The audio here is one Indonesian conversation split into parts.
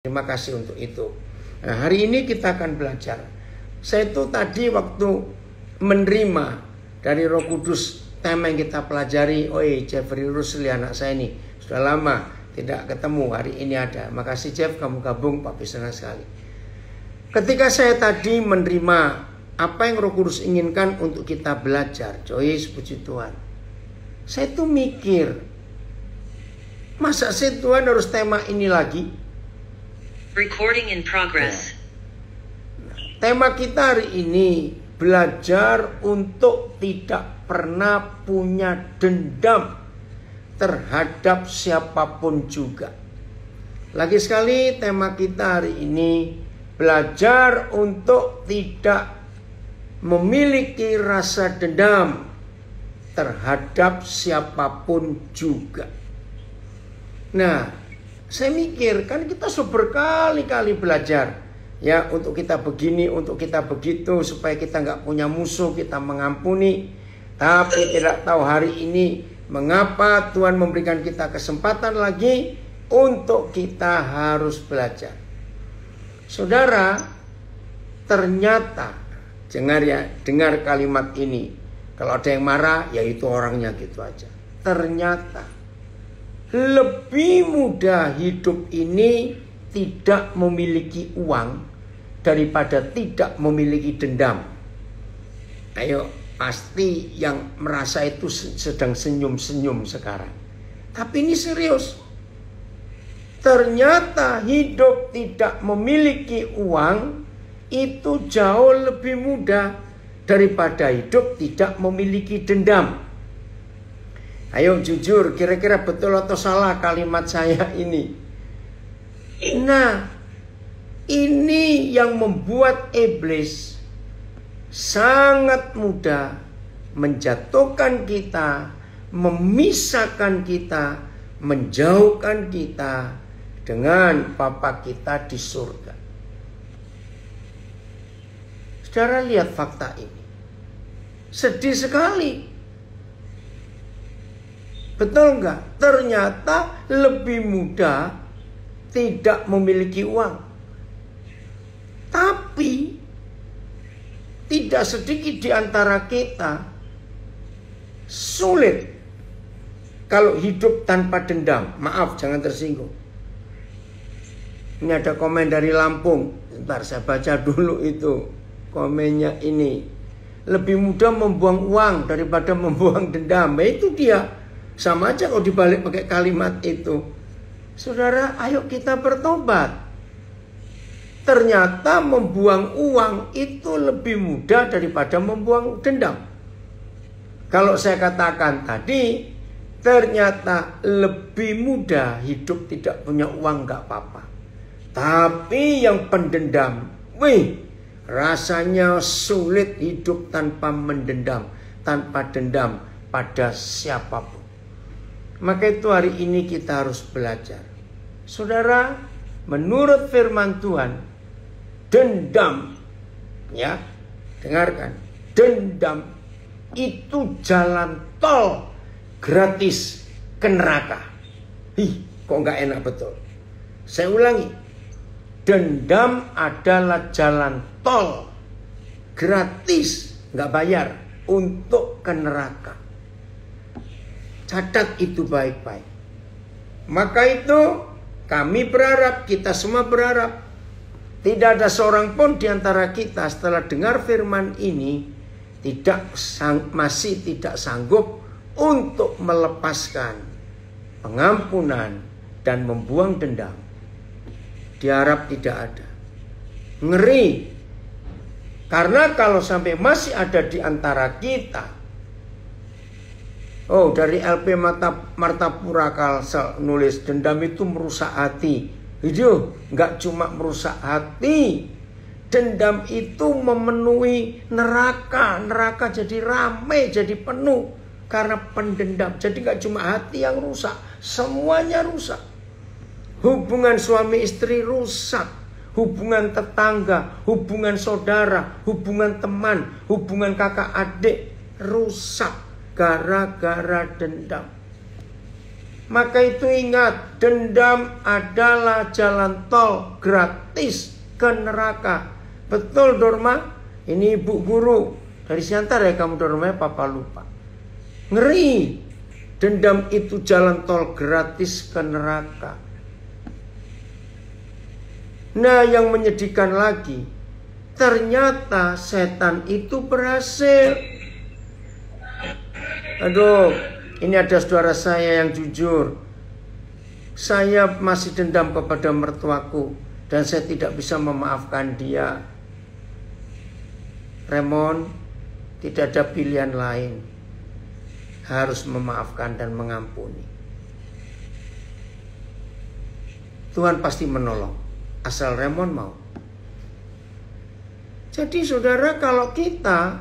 Terima kasih untuk itu. Nah, hari ini kita akan belajar. Saya itu tadi waktu menerima dari Roh Kudus tema yang kita pelajari, Jeffrey Rusli anak saya ini sudah lama tidak ketemu, hari ini ada. Makasih Jeff, kamu gabung, Papi senang sekali. Ketika saya tadi menerima apa yang Roh Kudus inginkan untuk kita belajar, Joyce, puji Tuhan, saya tuh mikir, masa sih Tuhan harus tema ini lagi? Recording in progress. Tema kita hari ini belajar untuk tidak pernah punya dendam terhadap siapapun juga. Lagi sekali tema kita hari ini belajar untuk tidak memiliki rasa dendam terhadap siapapun juga. Nah, saya mikir, kan kita sudah berkali-kali belajar ya, untuk kita begini, untuk kita begitu, supaya kita nggak punya musuh, kita mengampuni. Tapi tidak tahu hari ini mengapa Tuhan memberikan kita kesempatan lagi untuk kita harus belajar. Saudara, ternyata dengar kalimat ini. Kalau ada yang marah, ya itu orangnya gitu aja. Ternyata lebih mudah hidup ini tidak memiliki uang daripada tidak memiliki dendam. Ayo, pasti yang merasa itu sedang senyum-senyum sekarang. Tapi ini serius. Ternyata hidup tidak memiliki uang itu jauh lebih mudah daripada hidup tidak memiliki dendam. Ayo jujur, kira-kira betul atau salah kalimat saya ini? Nah, ini yang membuat iblis sangat mudah menjatuhkan kita, memisahkan kita, menjauhkan kita dengan Bapa kita di surga. Saudara lihat fakta ini. Sedih sekali. Betul enggak? Ternyata lebih mudah tidak memiliki uang. Tapi tidak sedikit di antara kita sulit kalau hidup tanpa dendam. Maaf, jangan tersinggung. Ini ada komen dari Lampung. Bentar, saya baca dulu itu komennya ini. Lebih mudah membuang uang daripada membuang dendam. Nah, itu dia. Sama aja kalau dibalik pakai kalimat itu. Saudara, ayo kita bertobat. Ternyata membuang uang itu lebih mudah daripada membuang dendam. Kalau saya katakan tadi, ternyata lebih mudah hidup tidak punya uang, gak apa-apa. Tapi yang pendendam, rasanya sulit hidup tanpa mendendam, tanpa dendam pada siapapun. Maka itu hari ini kita harus belajar. Saudara, menurut firman Tuhan, dendam, ya, dengarkan, dendam itu jalan tol gratis ke neraka. Kok nggak enak betul? Saya ulangi, dendam adalah jalan tol gratis, nggak bayar, untuk ke neraka. Catat itu baik-baik. Maka itu kami berharap, kita semua berharap, tidak ada seorang pun di antara kita setelah dengar firman ini masih tidak sanggup untuk melepaskan pengampunan dan membuang dendam. Diharap tidak ada. Ngeri. Karena kalau sampai masih ada di antara kita, dari LP Martapura Kalsel nulis, dendam itu merusak hati. Itu nggak cuma merusak hati, dendam itu memenuhi neraka. Neraka jadi ramai, jadi penuh karena pendendam. Jadi nggak cuma hati yang rusak, semuanya rusak. Hubungan suami istri rusak, hubungan tetangga, hubungan saudara, hubungan teman, hubungan kakak adik rusak gara-gara dendam. Maka itu ingat, dendam adalah jalan tol gratis ke neraka. Betul Dorma? Ini ibu guru dari Siantar ya kamu Dorma, papa lupa. Ngeri. Dendam itu jalan tol gratis ke neraka. Nah, yang menyedihkan lagi, ternyata setan itu berhasil. Aduh, ini ada saudara saya yang jujur. Saya masih dendam kepada mertuaku dan saya tidak bisa memaafkan dia. Raymond, tidak ada pilihan lain. Harus memaafkan dan mengampuni. Tuhan pasti menolong, asal Raymond mau. Jadi saudara, kalau kita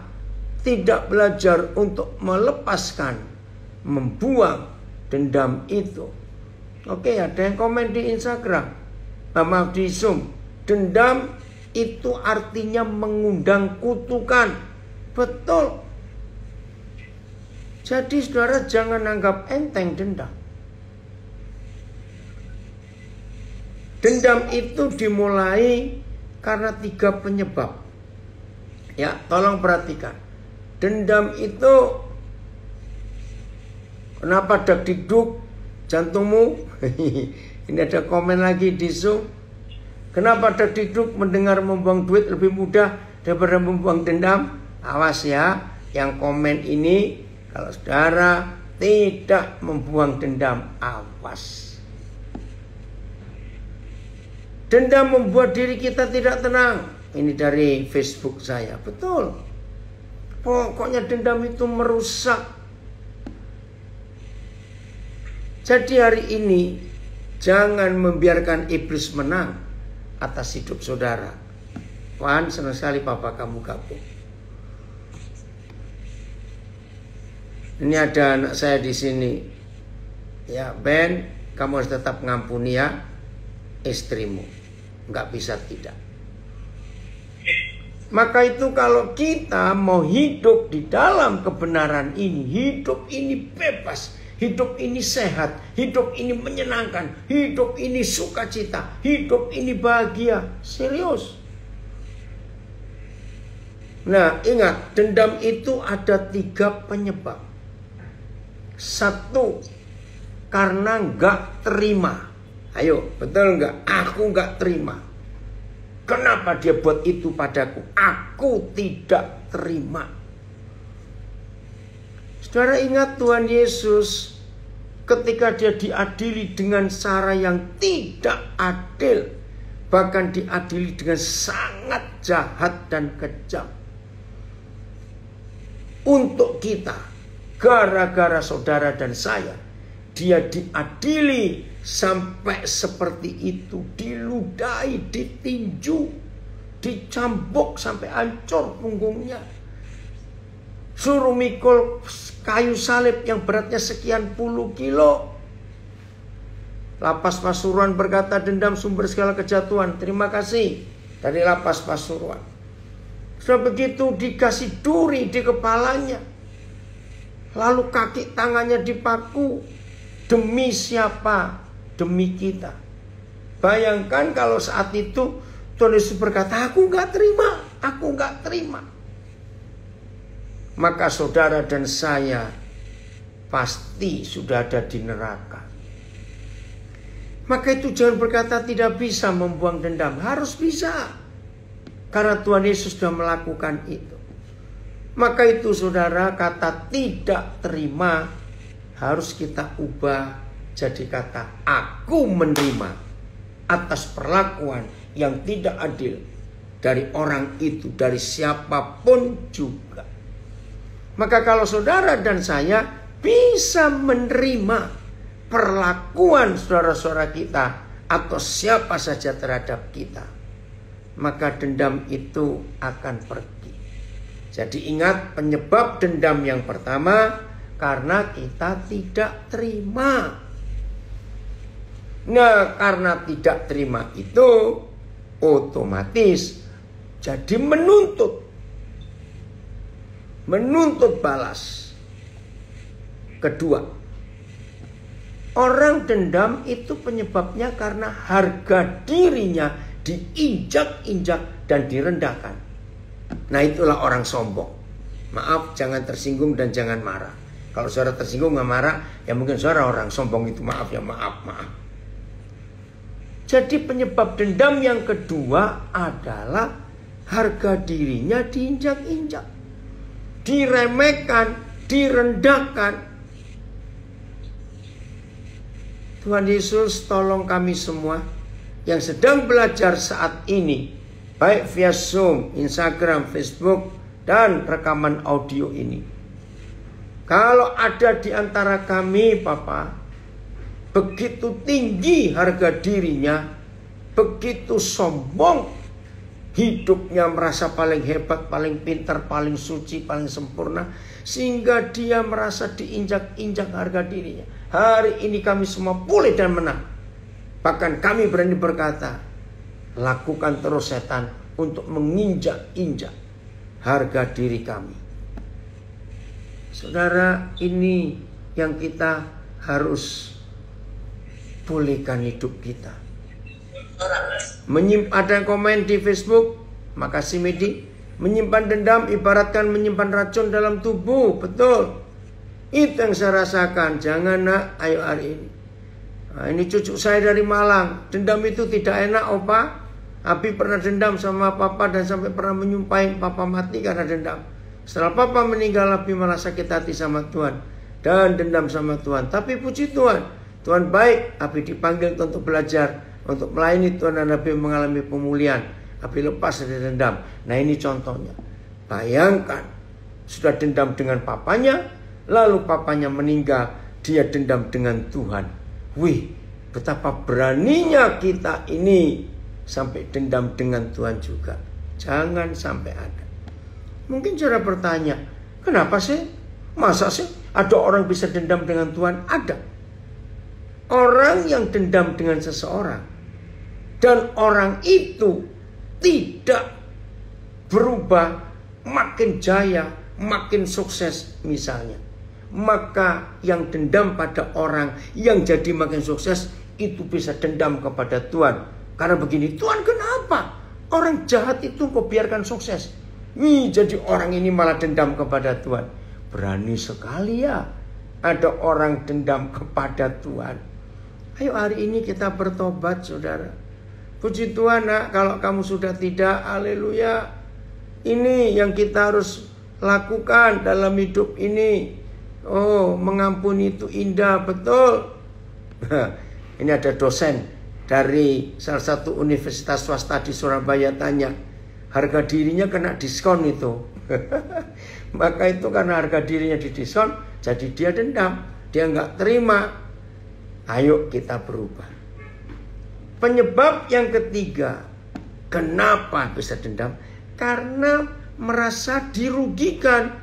tidak belajar untuk melepaskan, membuang dendam itu. Oke, ada yang komen di Instagram, maaf di Zoom. Dendam itu artinya mengundang kutukan. Betul. Jadi saudara jangan anggap enteng dendam. Dendam itu dimulai karena 3 penyebab. Ya, tolong perhatikan. Dendam itu kenapa dak-dikduk jantungmu? Ini ada komen lagi di Zoom. Kenapa dak-dikduk mendengar membuang duit lebih mudah daripada membuang dendam? Awas ya, yang komen ini kalau saudara tidak membuang dendam, awas. Dendam membuat diri kita tidak tenang. Ini dari Facebook saya. Betul. Pokoknya dendam itu merusak. Jadi hari ini jangan membiarkan iblis menang atas hidup saudara. Wan, senang sekali papa kamu gabung. Ini ada anak saya di sini. Ya, Ben, kamu harus tetap ngampuni ya istrimu. Enggak bisa tidak. Maka itu kalau kita mau hidup di dalam kebenaran ini, hidup ini bebas, hidup ini sehat, hidup ini menyenangkan, hidup ini sukacita, hidup ini bahagia. Serius. Nah, ingat, dendam itu ada 3 penyebab. 1, karena enggak terima. Ayo, betul enggak? Aku enggak terima. Kenapa dia buat itu padaku? Aku tidak terima. Saudara ingat Tuhan Yesus ketika dia diadili dengan cara yang tidak adil. Bahkan diadili dengan sangat jahat dan kejam. Untuk kita, gara-gara saudara dan saya, dia diadili sampai seperti itu, diludahi, ditinju, dicambuk sampai hancur punggungnya. Suruh mikul kayu salib yang beratnya sekian puluh kilo. Lapas Pasuruan berkata, dendam sumber segala kejatuhan. Terima kasih dari Lapas Pasuruan. Sudah begitu dikasih duri di kepalanya. Lalu kaki tangannya dipaku. Demi siapa? Demi kita. Bayangkan kalau saat itu Tuhan Yesus berkata, aku gak terima, aku gak terima. Maka saudara dan saya pasti sudah ada di neraka. Maka itu jangan berkata tidak bisa membuang dendam. Harus bisa. Karena Tuhan Yesus sudah melakukan itu. Maka itu saudara, kata tidak terima harus kita ubah jadi kata aku menerima atas perlakuan yang tidak adil dari orang itu, dari siapapun juga. Maka kalau saudara dan saya bisa menerima perlakuan saudara-saudara kita atau siapa saja terhadap kita, maka dendam itu akan pergi. Jadi ingat, penyebab dendam yang pertama karena kita tidak terima. Nah, karena tidak terima itu otomatis jadi menuntut balas. Kedua, Orang dendam itu penyebabnya karena harga dirinya diinjak-injak dan direndahkan. Nah, itulah orang sombong. Maaf, jangan tersinggung dan jangan marah. Kalau saudara tersinggung nggak marah, ya mungkin saudara orang sombong itu. Maaf ya, maaf. Jadi penyebab dendam yang kedua adalah harga dirinya diinjak-injak, diremehkan, direndahkan. Tuhan Yesus tolong kami semua yang sedang belajar saat ini, baik via Zoom, Instagram, Facebook, dan rekaman audio ini. Kalau ada di antara kami, Papa, begitu tinggi harga dirinya, begitu sombong, hidupnya merasa paling hebat, paling pintar, paling suci, paling sempurna, sehingga dia merasa diinjak-injak harga dirinya. Hari ini kami semua pulih dan menang. Bahkan kami berani berkata, lakukan terus setan untuk menginjak-injak harga diri kami. Saudara, ini yang kita harus pulihkan hidup kita. Ada yang komen di Facebook, makasih Medi. Menyimpan dendam ibaratkan menyimpan racun dalam tubuh. Betul. Itu yang saya rasakan. Jangan nak, ayo hari ini. Nah, ini cucu saya dari Malang. Dendam itu tidak enak, Opa. Abi pernah dendam sama Papa dan sampai pernah menyumpahin Papa mati karena dendam. Setelah Papa meninggal, Abi malah sakit hati sama Tuhan dan dendam sama Tuhan. Tapi puji Tuhan, Tuhan baik. Abi dipanggil untuk belajar, untuk melayani Tuhan, dan Abi mengalami pemulihan. Abi lepas dari dendam. Nah, ini contohnya. Bayangkan, sudah dendam dengan papanya, lalu papanya meninggal, dia dendam dengan Tuhan. Wih, betapa beraninya kita ini sampai dendam dengan Tuhan juga. Jangan sampai ada. Mungkin cara bertanya, kenapa sih? Masa sih ada orang bisa dendam dengan Tuhan? Ada. Orang yang dendam dengan seseorang dan orang itu tidak berubah, makin jaya, makin sukses misalnya, maka yang dendam pada orang yang jadi makin sukses itu bisa dendam kepada Tuhan. Karena begini, Tuhan kenapa orang jahat itu kau biarkan sukses? Jadi orang ini malah dendam kepada Tuhan. Berani sekali ya ada orang dendam kepada Tuhan. Ayo hari ini kita bertobat, saudara. Puji Tuhan nak, kalau kamu sudah tidak, haleluya. Ini yang kita harus lakukan dalam hidup ini. Oh, mengampuni itu indah, betul. Ini ada dosen dari salah satu universitas swasta di Surabaya tanya, harga dirinya kena diskon itu. Maka itu karena harga dirinya didiskon, jadi dia dendam, dia nggak terima. Ayo kita berubah. Penyebab yang ketiga, kenapa bisa dendam? Karena merasa dirugikan.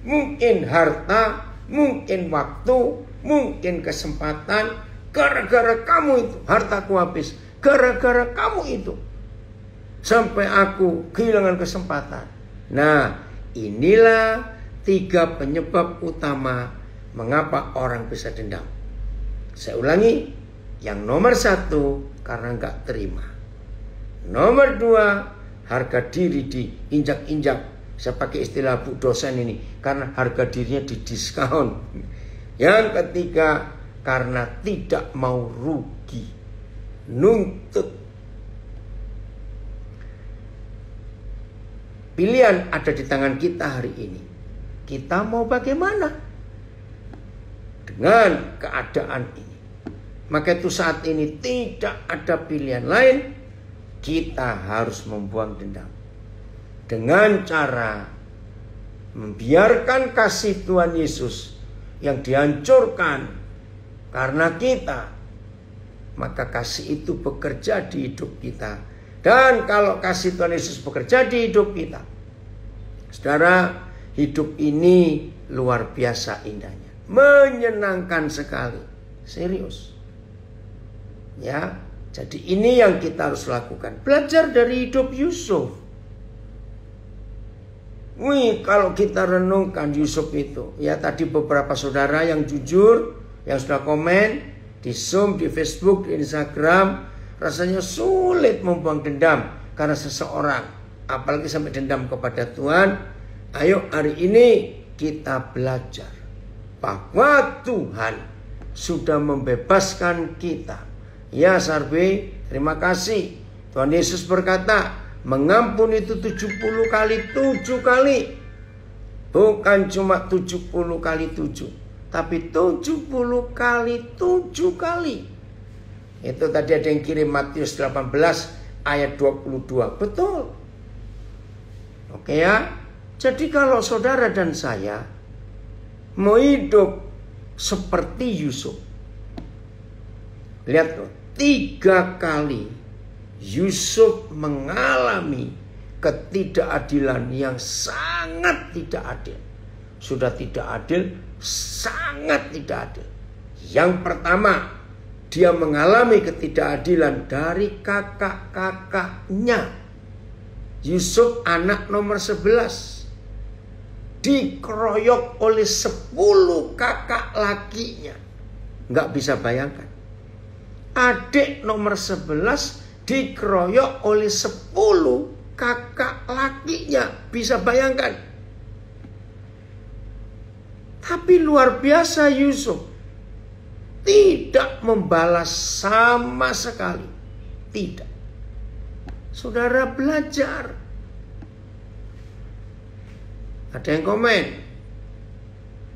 Mungkin harta, mungkin waktu, mungkin kesempatan. Gara-gara kamu itu hartaku habis. Gara-gara kamu itu sampai aku kehilangan kesempatan. Nah, inilah 3 penyebab utama mengapa orang bisa dendam. Saya ulangi, yang nomor 1 karena nggak terima. Nomor 2, harga diri diinjak-injak. Saya pakai istilah bu dosen ini karena harga dirinya didiskon. Yang ketiga, karena tidak mau rugi, nuntut. Pilihan ada di tangan kita hari ini. Kita mau bagaimana dengan keadaan ini? Maka itu saat ini tidak ada pilihan lain. Kita harus membuang dendam dengan cara membiarkan kasih Tuhan Yesus yang dihancurkan karena kita, maka kasih itu bekerja di hidup kita. Dan kalau kasih Tuhan Yesus bekerja di hidup kita, saudara, hidup ini luar biasa indahnya, menyenangkan sekali, serius. Ya, jadi ini yang kita harus lakukan. Belajar dari hidup Yusuf. Kalau kita renungkan Yusuf itu, ya tadi beberapa saudara yang jujur, yang sudah komen, di Zoom, di Facebook, di Instagram, rasanya sulit membuang dendam karena seseorang, apalagi sampai dendam kepada Tuhan. Ayo hari ini kita belajar bahwa Tuhan sudah membebaskan kita. Ya Sarbe, terima kasih. Tuhan Yesus berkata, mengampuni itu 70 kali 7 kali. Bukan cuma 70 kali 7, tapi 70 kali 7 kali. Itu tadi ada yang kirim Matius 18 ayat 22. Betul. Oke ya. Jadi kalau saudara dan saya mau hidup seperti Yusuf, lihat loh, 3 kali Yusuf mengalami ketidakadilan yang sangat tidak adil. Sudah tidak adil, sangat tidak adil. Yang pertama, dia mengalami ketidakadilan dari kakak-kakaknya. Yusuf anak nomor 11, dikeroyok oleh 10 kakak lakinya. Nggak bisa bayangkan. Adik nomor 11 dikeroyok oleh 10 kakak lakinya. Bisa bayangkan. Tapi luar biasa Yusuf. Tidak membalas sama sekali. Tidak. Saudara belajar. Ada yang komen.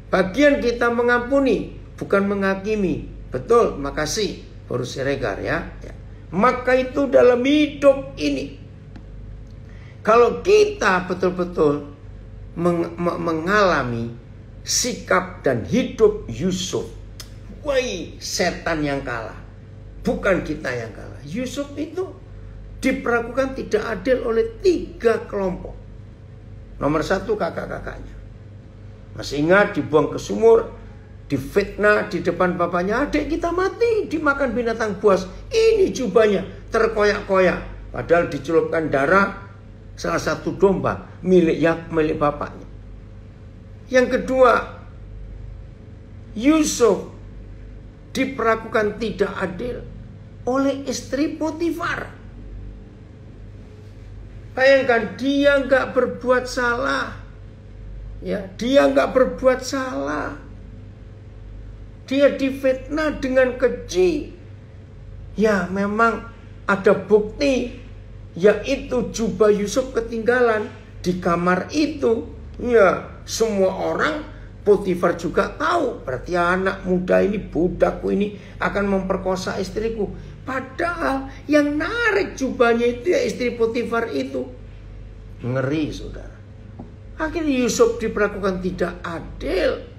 Bagian kita mengampuni, bukan menghakimi. Betul, makasih. Baru Siregar ya. Maka itu dalam hidup ini, kalau kita betul-betul mengalami sikap dan hidup Yusuf, woi, setan yang kalah, bukan kita yang kalah. Yusuf itu diperlakukan tidak adil oleh 3 kelompok. Nomor 1 kakak-kakaknya. Masih ingat dibuang ke sumur, difitnah di depan bapaknya, adik kita mati dimakan binatang buas. Ini jubahnya terkoyak-koyak, padahal dicelupkan darah salah satu domba milik bapaknya. Yang kedua, Yusuf diperlakukan tidak adil oleh istri Potifar. Bayangkan, dia nggak berbuat salah, ya, dia nggak berbuat salah. Dia difitnah dengan keji. Ya, memang ada bukti, yaitu jubah Yusuf ketinggalan di kamar itu. Ya, semua orang, Potifar juga tahu. Berarti anak muda ini, budakku ini akan memperkosa istriku. Padahal yang narik jubahnya itu ya istri Potifar itu. Ngeri, saudara. Akhirnya Yusuf diperlakukan tidak adil.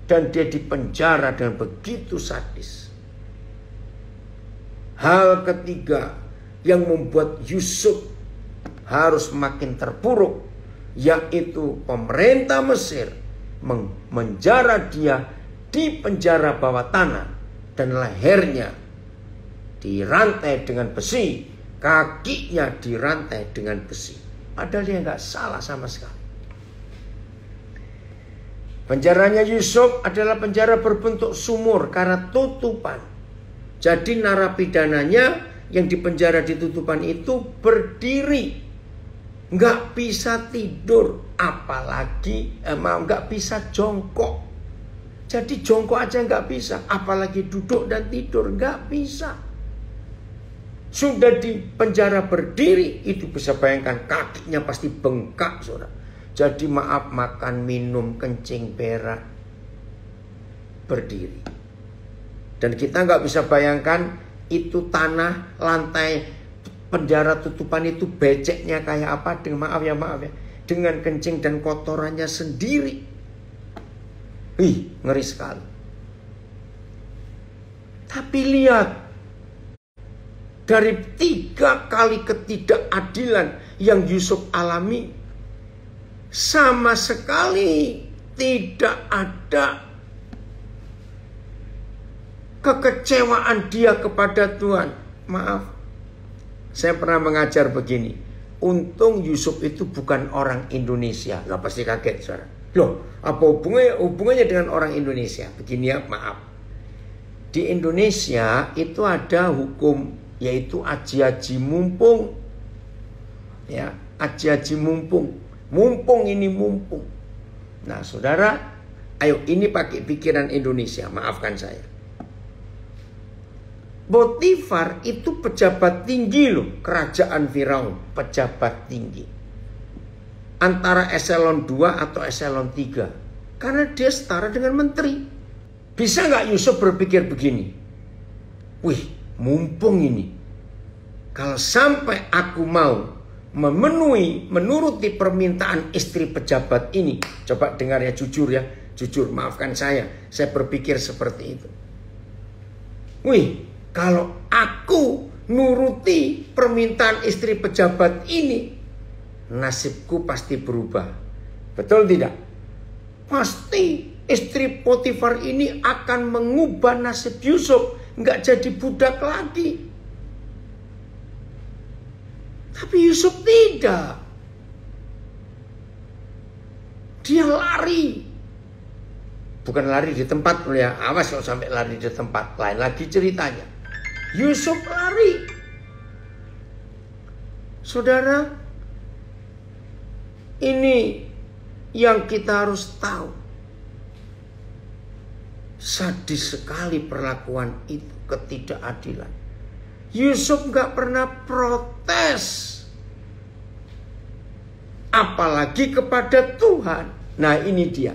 Dan dia dipenjara dengan begitu sadis. Hal ketiga yang membuat Yusuf harus makin terpuruk, yaitu pemerintah Mesir menjara dia di penjara bawah tanah. Dan lehernya dirantai dengan besi, kakinya dirantai dengan besi. Padahal dia nggak salah sama sekali. Penjaranya Yusuf adalah penjara berbentuk sumur karena tutupan. Jadi narapidananya yang dipenjara di tutupan itu berdiri, nggak bisa tidur, apalagi nggak bisa jongkok. Jadi jongkok aja nggak bisa, apalagi duduk dan tidur nggak bisa. Sudah di penjara berdiri, itu bisa bayangkan kakinya pasti bengkak, saudara. Jadi maaf, makan, minum, kencing, berak, berdiri. Dan kita nggak bisa bayangkan itu tanah, lantai penjara tutupan itu beceknya kayak apa. Dengan maaf ya, dengan kencing dan kotorannya sendiri. Ngeri sekali. Tapi lihat, dari 3 kali ketidakadilan yang Yusuf alami, sama sekali tidak ada kekecewaan dia kepada Tuhan. Maaf, saya pernah mengajar begini. Untung Yusuf itu bukan orang Indonesia. Nggak pasti kaget, saudara. Loh, apa hubungannya dengan orang Indonesia? Begini ya, maaf. di Indonesia itu ada hukum yaitu aji-aji mumpung. Ya, aji-aji mumpung. Mumpung ini mumpung. Nah, saudara, ayo ini pakai pikiran Indonesia, maafkan saya. Potifar itu pejabat tinggi loh, kerajaan Firaun, pejabat tinggi. Antara eselon 2 atau eselon 3. Karena dia setara dengan menteri. Bisa nggak Yusuf berpikir begini? Wih, mumpung ini. Kalau sampai aku mau menuruti permintaan istri pejabat ini. Coba dengar ya, jujur ya. Jujur, maafkan saya berpikir seperti itu. Wih, kalau aku nuruti permintaan istri pejabat ini, nasibku pasti berubah. Betul tidak? Pasti istri Potifar ini akan mengubah nasib Yusuf. Nggak jadi budak lagi. Tapi Yusuf tidak. Dia lari. Bukan lari di tempat ya. Awas kalau sampai lari di tempat. Lain lagi ceritanya. Yusuf lari. Saudara, ini yang kita harus tahu. Sadis sekali perlakuan itu, ketidakadilan. Yusuf gak pernah protes. Apalagi kepada Tuhan. Nah, ini dia.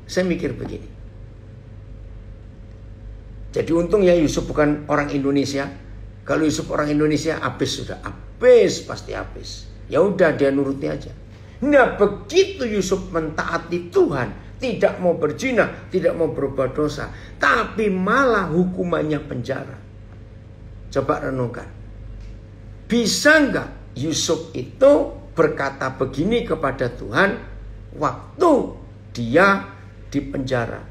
Saya mikir begini. Jadi untung ya Yusuf bukan orang Indonesia. Kalau Yusuf orang Indonesia, habis sudah. Habis, pasti habis. Ya udah, dia nuruti aja. Nah, begitu Yusuf mentaati Tuhan, tidak mau berzina, tidak mau berbuat dosa, tapi malah hukumannya penjara. Coba renungkan. Bisa nggak Yusuf itu berkata begini kepada Tuhan waktu dia di penjara?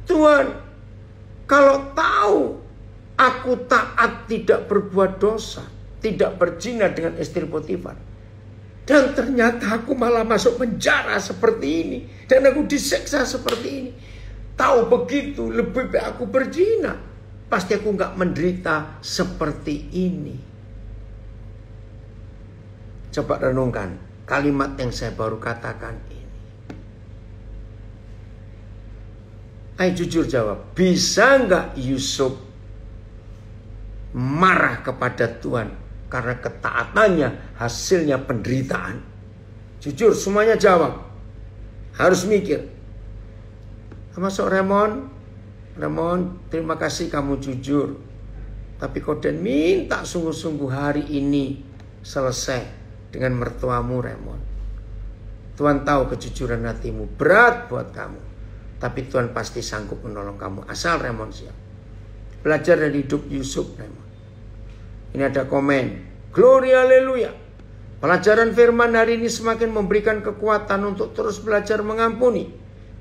Tuhan, kalau tahu aku taat, tidak berbuat dosa, tidak berzina dengan istri Potifar, dan ternyata aku malah masuk penjara seperti ini, dan aku disiksa seperti ini. Tahu begitu, lebih baik aku berzina. Pasti aku nggak menderita seperti ini. Coba renungkan kalimat yang saya baru katakan ini. Ayo jujur jawab. Bisa nggak Yusuf marah kepada Tuhan karena ketaatannya hasilnya penderitaan? Jujur, semuanya jawab. Harus mikir. Termasuk Raymond, terima kasih kamu jujur. Tapi Koden minta sungguh-sungguh hari ini selesai dengan mertuamu, Raymond. Tuhan tahu kejujuran hatimu berat buat kamu, tapi Tuhan pasti sanggup menolong kamu asal Raymond siap. Belajar dari hidup Yusuf, Raymond. Ini ada komen. Glory haleluya. Pelajaran firman hari ini semakin memberikan kekuatan untuk terus belajar mengampuni,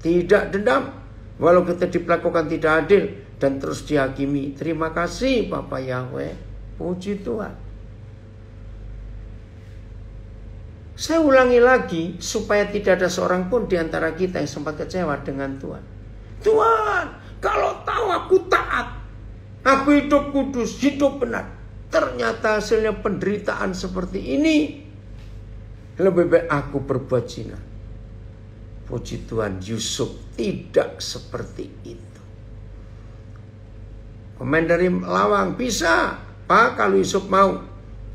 tidak dendam, walau kita diperlakukan tidak adil dan terus dihakimi. Terima kasih Bapak Yahweh. Puji Tuhan. Saya ulangi lagi supaya tidak ada seorang pun di antara kita yang sempat kecewa dengan Tuhan. Tuhan, kalau tahu aku taat, aku hidup kudus, hidup benar, ternyata hasilnya penderitaan seperti ini, lebih baik aku berbuat zina. Puji Tuhan, Yusuf tidak seperti itu. Komen dari Lawang, bisa Pak kalau Yusuf mau.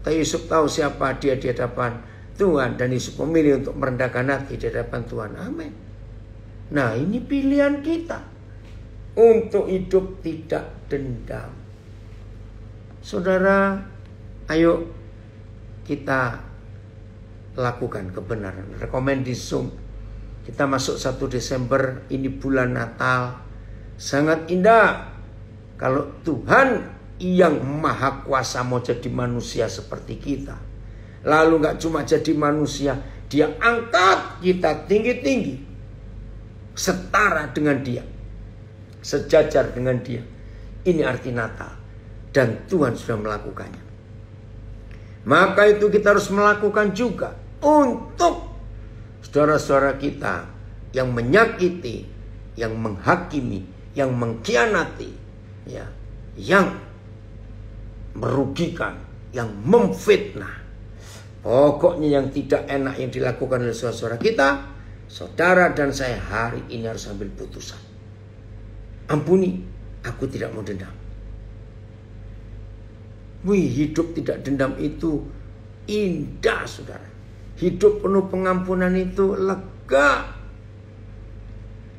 Tapi Yusuf tahu siapa dia di hadapan Tuhan, dan Yusuf memilih untuk merendahkan hati di hadapan Tuhan. Amin. Nah, ini pilihan kita untuk hidup tidak dendam. Saudara, ayo kita lakukan kebenaran. Rekomend di Zoom. Kita masuk 1 Desember, ini bulan Natal. Sangat indah kalau Tuhan yang maha kuasa mau jadi manusia seperti kita. Lalu gak cuma jadi manusia, dia angkat kita tinggi-tinggi, setara dengan dia, sejajar dengan dia. Ini arti Natal, dan Tuhan sudah melakukannya. Maka itu kita harus melakukan juga untuk saudara-saudara kita yang menyakiti, yang menghakimi, yang mengkhianati, ya, yang merugikan, yang memfitnah. Pokoknya yang tidak enak yang dilakukan oleh saudara kita, saudara dan saya hari ini harus ambil putusan. Ampuni, aku tidak mau dendam. Wih, hidup tidak dendam itu indah, saudara. Hidup penuh pengampunan itu lega.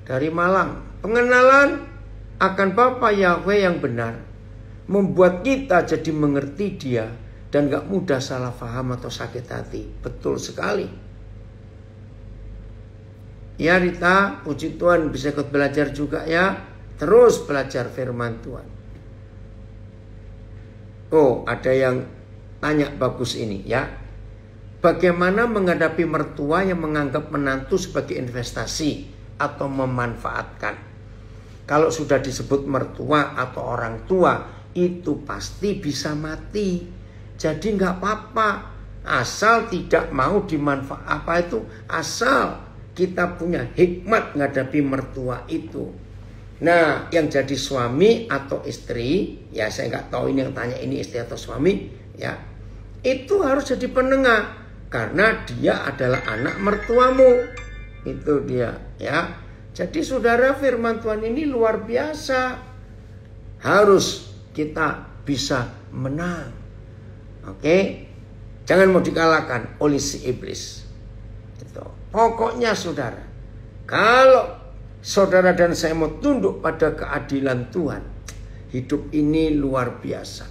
Dari Malang, pengenalan akan Bapa Yahweh yang benar membuat kita jadi mengerti Dia dan gak mudah salah faham atau sakit hati. Betul sekali. Ya Rita, puji Tuhan bisa ikut belajar juga ya. Terus belajar firman Tuhan. Oh, ada yang tanya bagus ini ya. Bagaimana menghadapi mertua yang menganggap menantu sebagai investasi atau memanfaatkan? Kalau sudah disebut mertua atau orang tua, itu pasti bisa mati. Jadi nggak apa-apa, asal tidak mau asal kita punya hikmat menghadapi mertua itu. Nah, yang jadi suami atau istri, ya saya nggak tahu ini yang tanya ini istri atau suami, ya itu harus jadi penengah karena dia adalah anak mertuamu, itu dia, ya. Jadi saudara, firman Tuhan ini luar biasa, harus kita bisa menang, oke? Jangan mau dikalahkan oleh si iblis. Gitu. Pokoknya saudara, kalau saudara dan saya mau tunduk pada keadilan Tuhan, hidup ini luar biasa.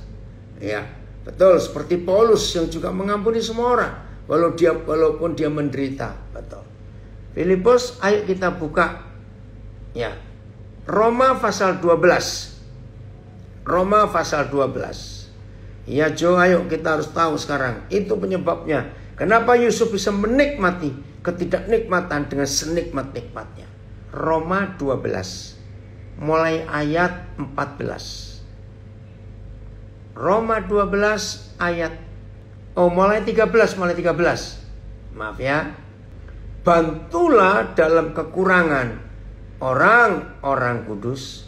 Ya, betul seperti Paulus yang juga mengampuni semua orang walaupun dia menderita. Betul. Filipus, ayo kita buka ya. Roma pasal 12. Roma pasal 12. Ya Jo, ayo kita harus tahu sekarang itu penyebabnya. Kenapa Yusuf bisa menikmati ketidaknikmatan dengan senikmat-nikmatnya. Roma 12 mulai ayat 14. Roma 12 ayat mulai 13. Maaf ya. Bantulah dalam kekurangan orang-orang kudus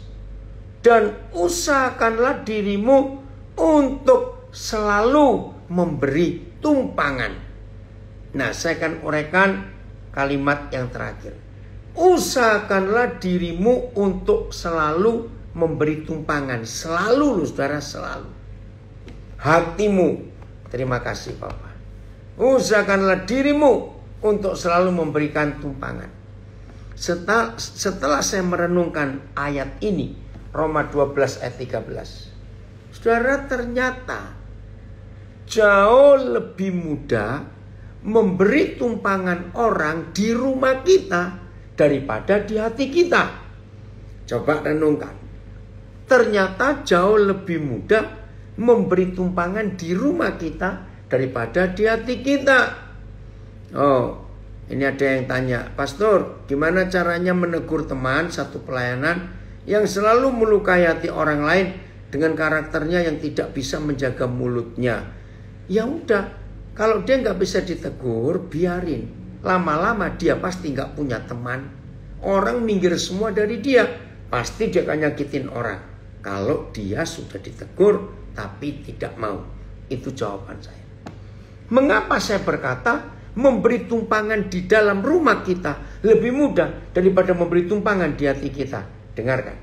dan usahakanlah dirimu untuk selalu memberi tumpangan. Nah, saya akan uraikan kalimat yang terakhir. Usahakanlah dirimu untuk selalu memberi tumpangan. Selalu, saudara, selalu. Hatimu, terima kasih Bapak. Usahakanlah dirimu untuk selalu memberikan tumpangan. Setelah saya merenungkan ayat ini, Roma 12 ayat 13. Saudara, ternyata jauh lebih mudah memberi tumpangan orang di rumah kita daripada di hati kita. Coba renungkan. Ternyata jauh lebih mudah memberi tumpangan di rumah kita daripada di hati kita. Oh, ini ada yang tanya, Pastor, gimana caranya menegur teman satu pelayanan yang selalu melukai hati orang lain dengan karakternya yang tidak bisa menjaga mulutnya? Ya udah, kalau dia nggak bisa ditegur, biarin. Lama-lama dia pasti nggak punya teman. Orang minggir semua dari dia. Pasti dia akan nyakitin orang. Kalau dia sudah ditegur tapi tidak mau. Itu jawaban saya. Mengapa saya berkata memberi tumpangan di dalam rumah kita lebih mudah daripada memberi tumpangan di hati kita? Dengarkan.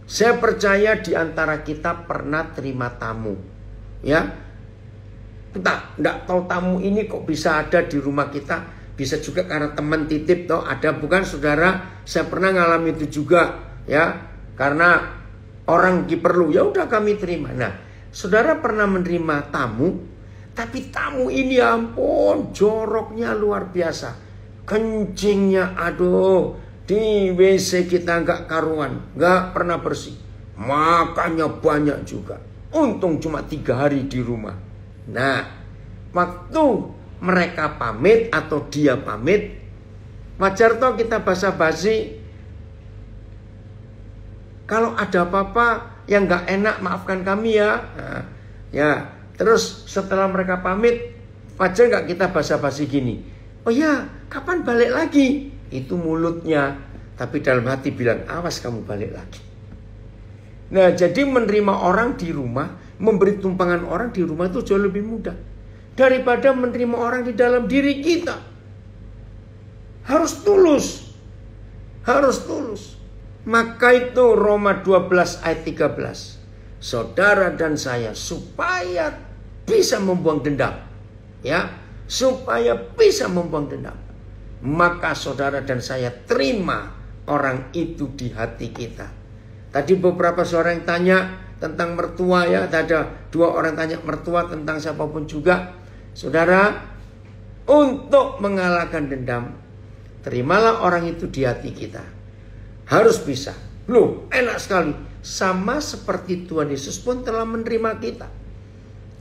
Saya percaya di antara kita pernah terima tamu. Ya. Kita enggak tahu tamu ini kok bisa ada di rumah kita. Bisa juga karena teman titip toh ada, bukan saudara? Saya pernah ngalami itu juga, ya. Karena orang perlu, ya udah kami terima. Nah, saudara pernah menerima tamu, tapi tamu ini ampun joroknya luar biasa. Kencingnya aduh, di WC kita nggak karuan, nggak pernah bersih. Makannya banyak juga. Untung cuma 3 hari di rumah. Nah, waktu mereka pamit atau dia pamit, wajar toh kita basa-basi. Kalau ada apa-apa yang nggak enak, maafkan kami ya. Nah, ya, terus setelah mereka pamit, wajar nggak kita basa-basi gini? Oh ya, kapan balik lagi? Itu mulutnya. Tapi dalam hati bilang, awas kamu balik lagi. Nah, jadi menerima orang di rumah, memberi tumpangan orang di rumah itu jauh lebih mudah daripada menerima orang di dalam diri kita. Harus tulus. Harus tulus. Maka itu Roma 12 ayat 13. Saudara dan saya supaya bisa membuang dendam. Ya, supaya bisa membuang dendam. Maka saudara dan saya terima orang itu di hati kita. Tadi beberapa suara yang tanya tentang mertua ya. Ada 2 orang tanya mertua tentang siapapun juga. Saudara, untuk mengalahkan dendam, terimalah orang itu di hati kita. Harus bisa. Loh, enak sekali. Sama seperti Tuhan Yesus pun telah menerima kita.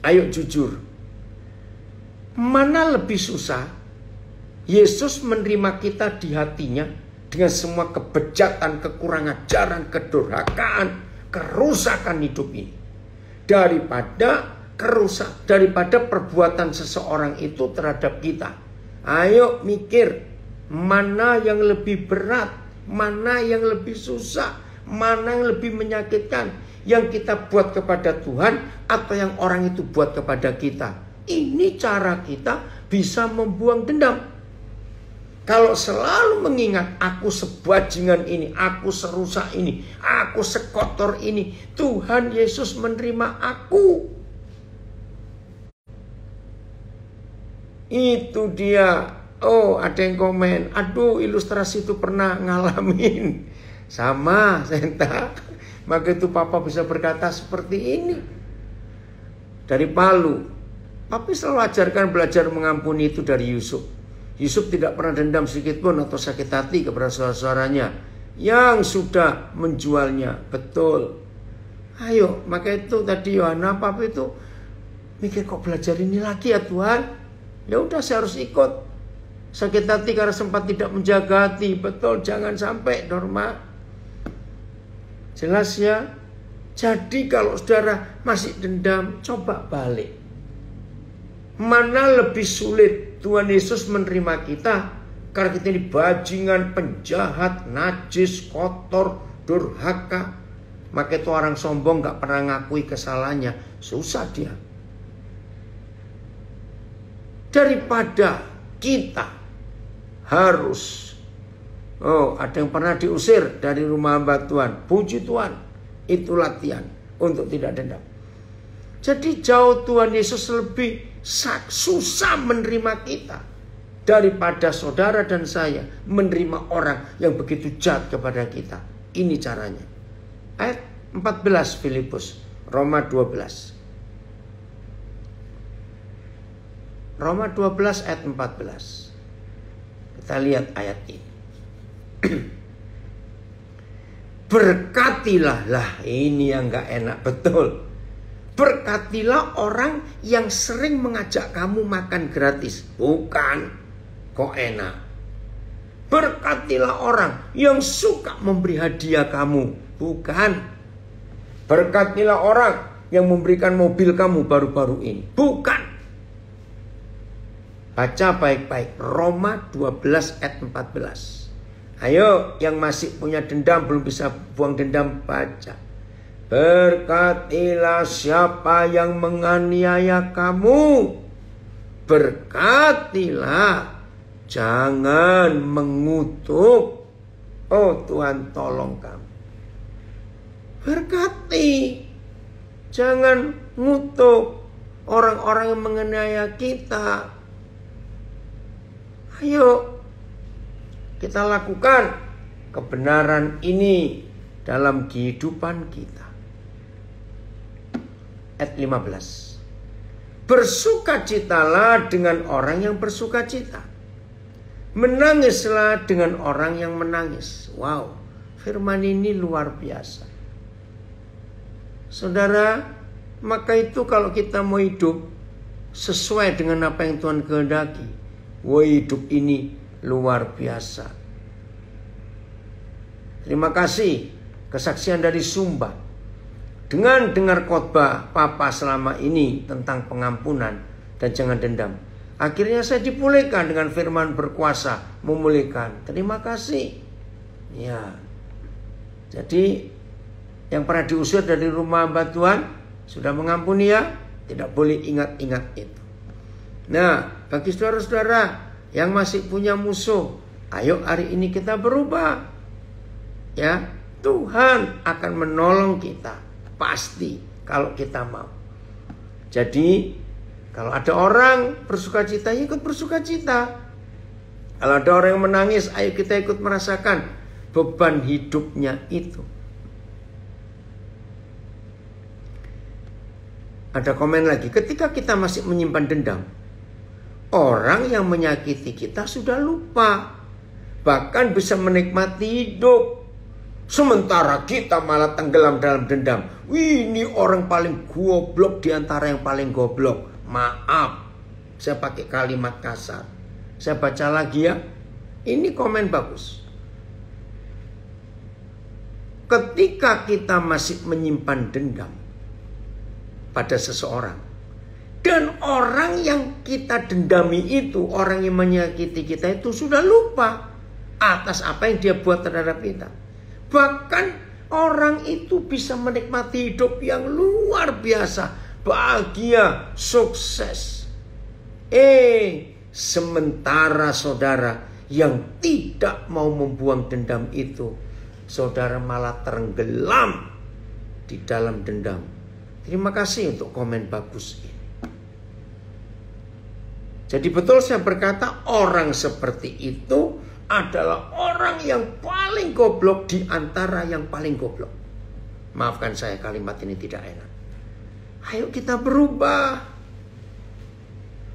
Ayo jujur. Mana lebih susah? Yesus menerima kita di hatinya dengan semua kebejatan, kekurangan ajaran, kedurhakaan, kerusakan hidup ini. Daripada perbuatan seseorang itu terhadap kita. Ayo mikir, mana yang lebih berat, mana yang lebih susah, mana yang lebih menyakitkan, yang kita buat kepada Tuhan atau yang orang itu buat kepada kita. Ini cara kita bisa membuang dendam. Kalau selalu mengingat aku sebajingan ini, aku serusak ini, aku sekotor ini, Tuhan Yesus menerima aku. Itu dia. Oh, ada yang komen, aduh ilustrasi itu pernah ngalamin. Sama, Senta. Maka itu Papa bisa berkata seperti ini. Dari Palu. Papi selalu ajarkan belajar mengampuni itu dari Yusuf. Yusuf tidak pernah dendam sedikit pun atau sakit hati kepada saudara-saudaranya yang sudah menjualnya. Betul. Ayo, maka itu tadi Yohana Papi itu mikir, kok belajar ini lagi ya Tuhan? Ya udah, saya harus ikut. Sakit hati karena sempat tidak menjaga hati. Betul, jangan sampai, Norma. Jelas ya? Jadi kalau saudara masih dendam, coba balik. Mana lebih sulit Tuhan Yesus menerima kita karena kita ini bajingan, penjahat, najis, kotor, durhaka. Maka itu orang sombong gak pernah ngakui kesalahannya. Susah dia. Daripada kita harus, ada yang pernah diusir dari rumah hamba Tuhan. Puji Tuhan, itu latihan untuk tidak dendam. Jadi jauh Tuhan Yesus lebih susah menerima kita daripada saudara dan saya menerima orang yang begitu jahat kepada kita. Ini caranya. Ayat 14 Filipus, Roma 12. Roma 12 ayat 14. Kita lihat ayat ini. Berkatilah, lah ini yang gak enak, betul. Berkatilah orang yang sering mengajak kamu makan gratis. Bukan, kok enak. Berkatilah orang yang suka memberi hadiah kamu. Bukan. Berkatilah orang yang memberikan mobil kamu baru-baru ini. Bukan. Baca baik-baik. Roma 12 ayat 14. Ayo, yang masih punya dendam, belum bisa buang dendam, baca. Berkatilah siapa yang menganiaya kamu. Berkatilah, jangan mengutuk. Oh Tuhan, tolong kamu. Berkati, jangan ngutuk orang-orang yang menganiaya kita. Ayo, kita lakukan kebenaran ini dalam kehidupan kita. Ayat 15. Bersukacitalah dengan orang yang bersukacita. Menangislah dengan orang yang menangis. Wow, firman ini luar biasa. Saudara, maka itu kalau kita mau hidup sesuai dengan apa yang Tuhan kehendaki, hidup ini luar biasa. Terima kasih kesaksian dari Sumba. Dengan dengar khotbah Papa selama ini tentang pengampunan dan jangan dendam, akhirnya saya dipulihkan dengan firman berkuasa memulihkan. Terima kasih. Ya. Jadi yang pernah diusir dari rumah hamba Tuhan sudah mengampuni ya, tidak boleh ingat-ingat itu. Nah, bagi saudara-saudara yang masih punya musuh, ayo hari ini kita berubah. Ya, Tuhan akan menolong kita pasti kalau kita mau. Jadi kalau ada orang bersukacita, ikut bersukacita. Kalau ada orang yang menangis, ayo kita ikut merasakan beban hidupnya itu. Ada komen lagi, ketika kita masih menyimpan dendam, orang yang menyakiti kita sudah lupa, bahkan bisa menikmati hidup. Sementara kita malah tenggelam dalam dendam. Wih, ini orang paling goblok di antara yang paling goblok. Maaf, saya pakai kalimat kasar. Saya baca lagi ya. Ini komen bagus. Ketika kita masih menyimpan dendam pada seseorang, dan orang yang kita dendami itu, orang yang menyakiti kita itu sudah lupa atas apa yang dia buat terhadap kita. Bahkan orang itu bisa menikmati hidup yang luar biasa, bahagia, sukses. Sementara saudara yang tidak mau membuang dendam itu, saudara malah tenggelam di dalam dendam. Terima kasih untuk komen bagus ini. Jadi betul saya berkata, orang seperti itu adalah orang yang paling goblok di antara yang paling goblok. Maafkan saya, kalimat ini tidak enak. Ayo kita berubah.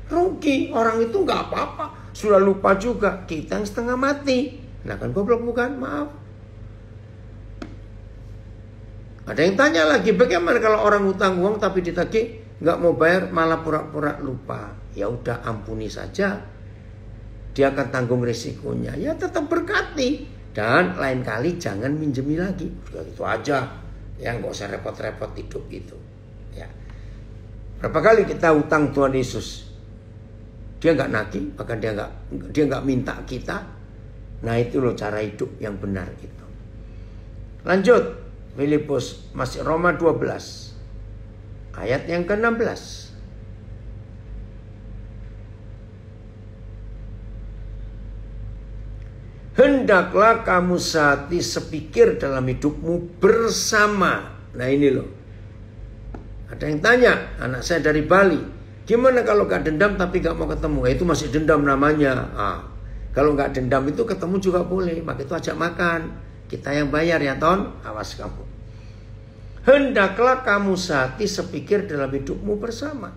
Rugi, orang itu nggak apa-apa, sudah lupa juga. Kita yang setengah mati. Nah kan goblok bukan? Maaf. Ada yang tanya lagi, bagaimana kalau orang utang uang tapi ditagih nggak mau bayar, malah pura-pura lupa. Ya udah, ampuni saja. Dia akan tanggung risikonya. Ya tetap berkati. Dan lain kali jangan minjemi lagi. Udah itu aja. Ya nggak usah repot-repot hidup itu. Ya. Berapa kali kita utang Tuhan Yesus? Dia nggak nagih, bahkan dia nggak minta kita. Nah itu loh cara hidup yang benar itu. Lanjut. Filipus, masih Roma 12. Ayat yang ke-16. Hendaklah kamu sehati sepikir dalam hidupmu bersama. Nah ini loh. Ada yang tanya, anak saya dari Bali, gimana kalau gak dendam tapi gak mau ketemu? Itu masih dendam namanya. Kalau gak dendam itu ketemu juga boleh. Maka itu ajak makan. Kita yang bayar ya Ton. Awas kamu. Hendaklah kamu sehati sepikir dalam hidupmu bersama.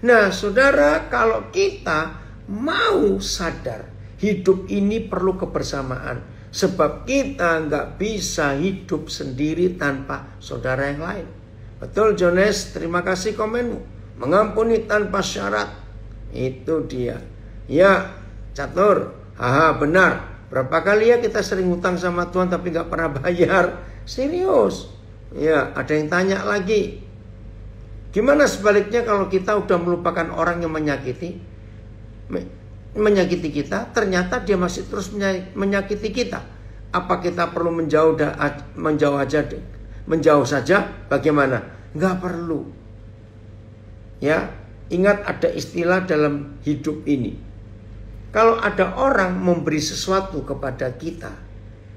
Nah saudara, kalau kita mau sadar, hidup ini perlu kebersamaan. Sebab kita nggak bisa hidup sendiri tanpa saudara yang lain. Betul Jones, terima kasih komenmu. Mengampuni tanpa syarat. Itu dia. Ya Catur, haha benar. Berapa kali ya kita sering hutang sama Tuhan tapi nggak pernah bayar. Serius. Ya ada yang tanya lagi. Gimana sebaliknya kalau kita udah melupakan orang yang menyakiti kita, ternyata dia masih terus menyakiti kita. Apa kita perlu menjauh saja? Bagaimana? Nggak perlu. Ya, ingat ada istilah dalam hidup ini. Kalau ada orang memberi sesuatu kepada kita,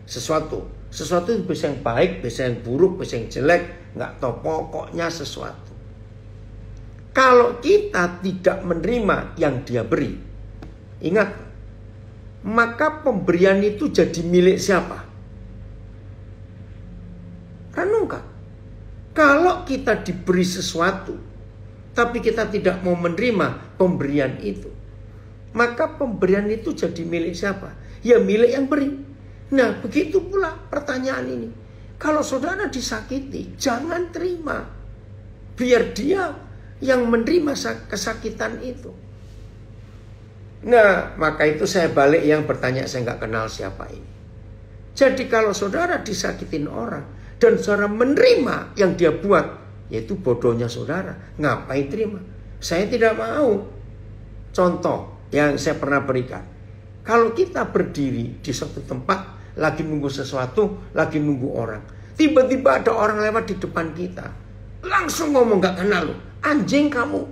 sesuatu itu bisa yang baik, bisa yang buruk, bisa yang jelek, nggak tahu, pokoknya sesuatu. Kalau kita tidak menerima yang dia beri, ingat, maka pemberian itu jadi milik siapa? Renungkan. Kalau kita diberi sesuatu, tapi kita tidak mau menerima pemberian itu, maka pemberian itu jadi milik siapa? Ya milik yang beri. Nah begitu pula pertanyaan ini. Kalau saudara disakiti, jangan terima. Biar dia yang menerima kesakitan itu. Nah, maka itu saya balik yang bertanya, saya nggak kenal siapa ini. Jadi kalau saudara disakitin orang dan saudara menerima yang dia buat, yaitu bodohnya saudara. Ngapain terima? Saya tidak mau. Contoh yang saya pernah berikan. Kalau kita berdiri di suatu tempat, lagi nunggu sesuatu, lagi nunggu orang. Tiba-tiba ada orang lewat di depan kita. Langsung ngomong, gak kenal lu, anjing kamu.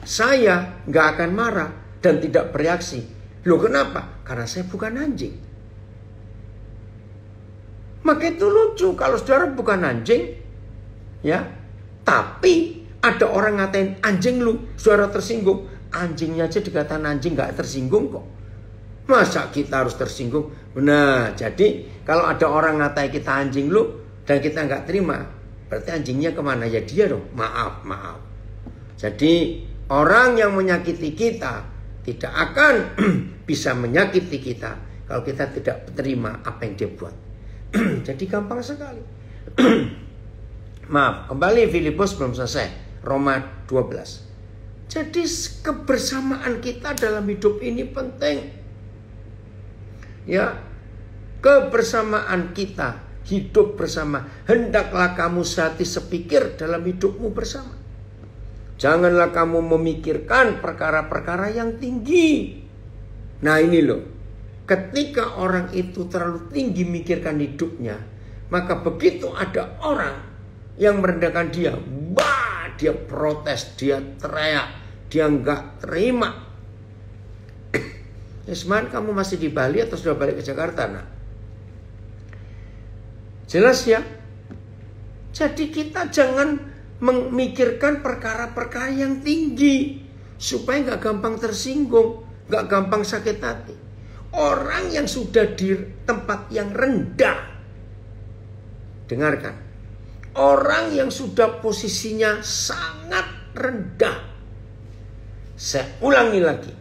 Saya gak akan marah dan tidak bereaksi. Loh kenapa? Karena saya bukan anjing. Maka itu lucu kalau saudara bukan anjing, ya. Tapi ada orang ngatain anjing lu, saudara tersinggung. Anjingnya aja dikatain anjing gak tersinggung kok. Masa kita harus tersinggung? Nah, jadi kalau ada orang ngatain kita anjing lu dan kita gak terima, berarti anjingnya kemana? Ya dia dong. Maaf. Jadi orang yang menyakiti kita tidak akan bisa menyakiti kita kalau kita tidak terima apa yang dia buat. Jadi gampang sekali. Maaf, kembali Filipus belum selesai. Roma 12. Jadi kebersamaan kita dalam hidup ini penting. Ya, kebersamaan kita, hidup bersama. Hendaklah kamu sehati sepikir dalam hidupmu bersama. Janganlah kamu memikirkan perkara-perkara yang tinggi. Nah ini loh, ketika orang itu terlalu tinggi mikirkan hidupnya, maka begitu ada orang yang merendahkan dia, dia protes, dia teriak, dia nggak terima. Isman, kamu masih di Bali atau sudah balik ke Jakarta, nak? Jelas ya? Jadi kita jangan memikirkan perkara-perkara yang tinggi supaya nggak gampang tersinggung, nggak gampang sakit hati. Orang yang sudah di tempat yang rendah, dengarkan. Orang yang sudah posisinya sangat rendah, saya ulangi lagi,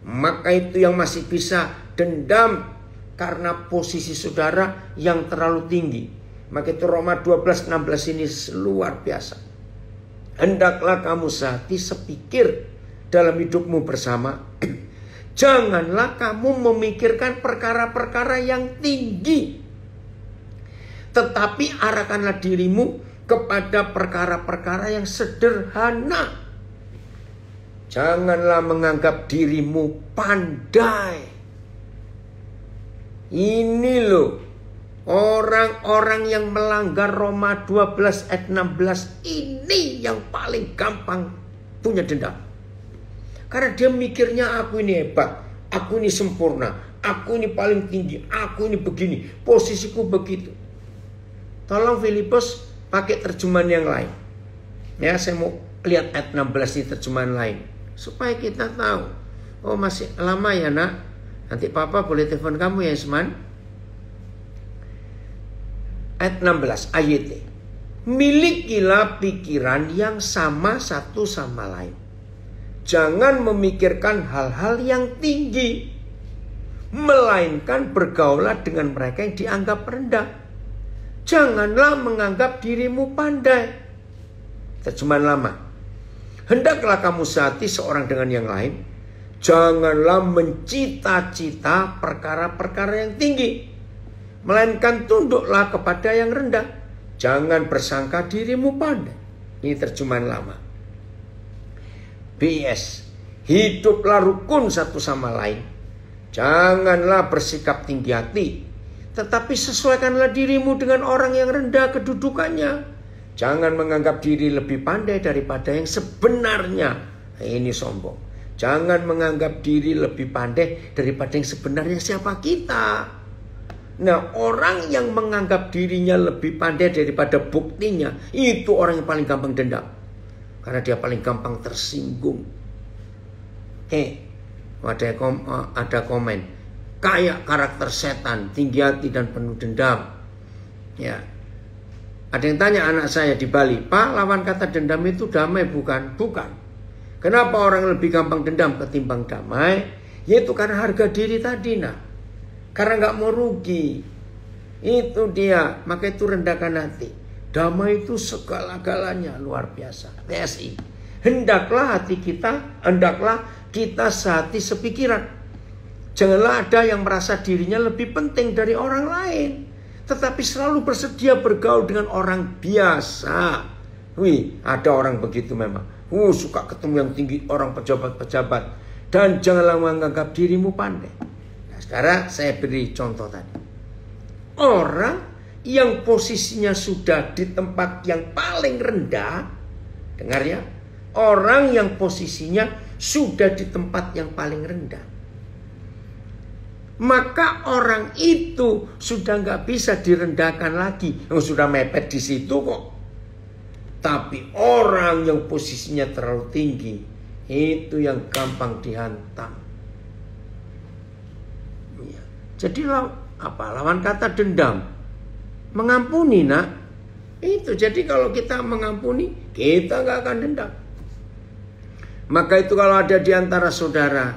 maka itu yang masih bisa dendam karena posisi saudara yang terlalu tinggi. Maka itu Roma 12:16 ini luar biasa. Hendaklah kamu sehati sepikir dalam hidupmu bersama. Janganlah kamu memikirkan perkara-perkara yang tinggi, tetapi arahkanlah dirimu kepada perkara-perkara yang sederhana. Janganlah menganggap dirimu pandai. Ini loh, orang-orang yang melanggar Roma 12 ayat 16 ini yang paling gampang punya dendam. Karena dia mikirnya aku ini hebat, aku ini sempurna, aku ini paling tinggi, aku ini begini, posisiku begitu. Tolong Filipus pakai terjemahan yang lain. Ya, saya mau lihat ayat 16 ini terjemahan lain supaya kita tahu. Oh, masih lama ya, nak? Nanti papa boleh telepon kamu ya, Isman. Ayat 16 ayat. Milikilah pikiran yang sama satu sama lain. Jangan memikirkan hal-hal yang tinggi, melainkan bergaulah dengan mereka yang dianggap rendah. Janganlah menganggap dirimu pandai. Terjemahan lama. Hendaklah kamu sehati seorang dengan yang lain. Janganlah mencita-cita perkara-perkara yang tinggi, melainkan tunduklah kepada yang rendah. Jangan bersangka dirimu pandai. Ini terjemahan lama. BS. Hiduplah rukun satu sama lain. Janganlah bersikap tinggi hati, tetapi sesuaikanlah dirimu dengan orang yang rendah kedudukannya. Jangan menganggap diri lebih pandai daripada yang sebenarnya. Nah, ini sombong. Jangan menganggap diri lebih pandai daripada yang sebenarnya siapa kita. Nah, orang yang menganggap dirinya lebih pandai daripada buktinya, itu orang yang paling gampang dendam. Karena dia paling gampang tersinggung. Ada komen. Kayak karakter setan, tinggi hati dan penuh dendam. Ya. Ada yang tanya anak saya di Bali, Pak, lawan kata dendam itu damai bukan? Bukan. Kenapa orang lebih gampang dendam ketimbang damai? Yaitu karena harga diri tadi, nak. Karena gak mau rugi. Itu dia. Maka itu rendahkan hati. Damai itu segala-galanya, luar biasa. TSI. Hendaklah hati kita, hendaklah kita sehati sepikiran. Janganlah ada yang merasa dirinya lebih penting dari orang lain, tetapi selalu bersedia bergaul dengan orang biasa. Wih, ada orang begitu memang. Suka ketemu yang tinggi, orang pejabat-pejabat. Dan janganlah menganggap dirimu pandai. Nah, saudara, saya beri contoh tadi. Orang yang posisinya sudah di tempat yang paling rendah, dengar ya, orang yang posisinya sudah di tempat yang paling rendah, maka orang itu sudah nggak bisa direndahkan lagi. Sudah mepet di situ kok. Tapi orang yang posisinya terlalu tinggi, itu yang gampang dihantam. Ya. Jadi lawan kata dendam, mengampuni nak. Itu jadi kalau kita mengampuni, kita nggak akan dendam. Maka itu kalau ada di antara saudara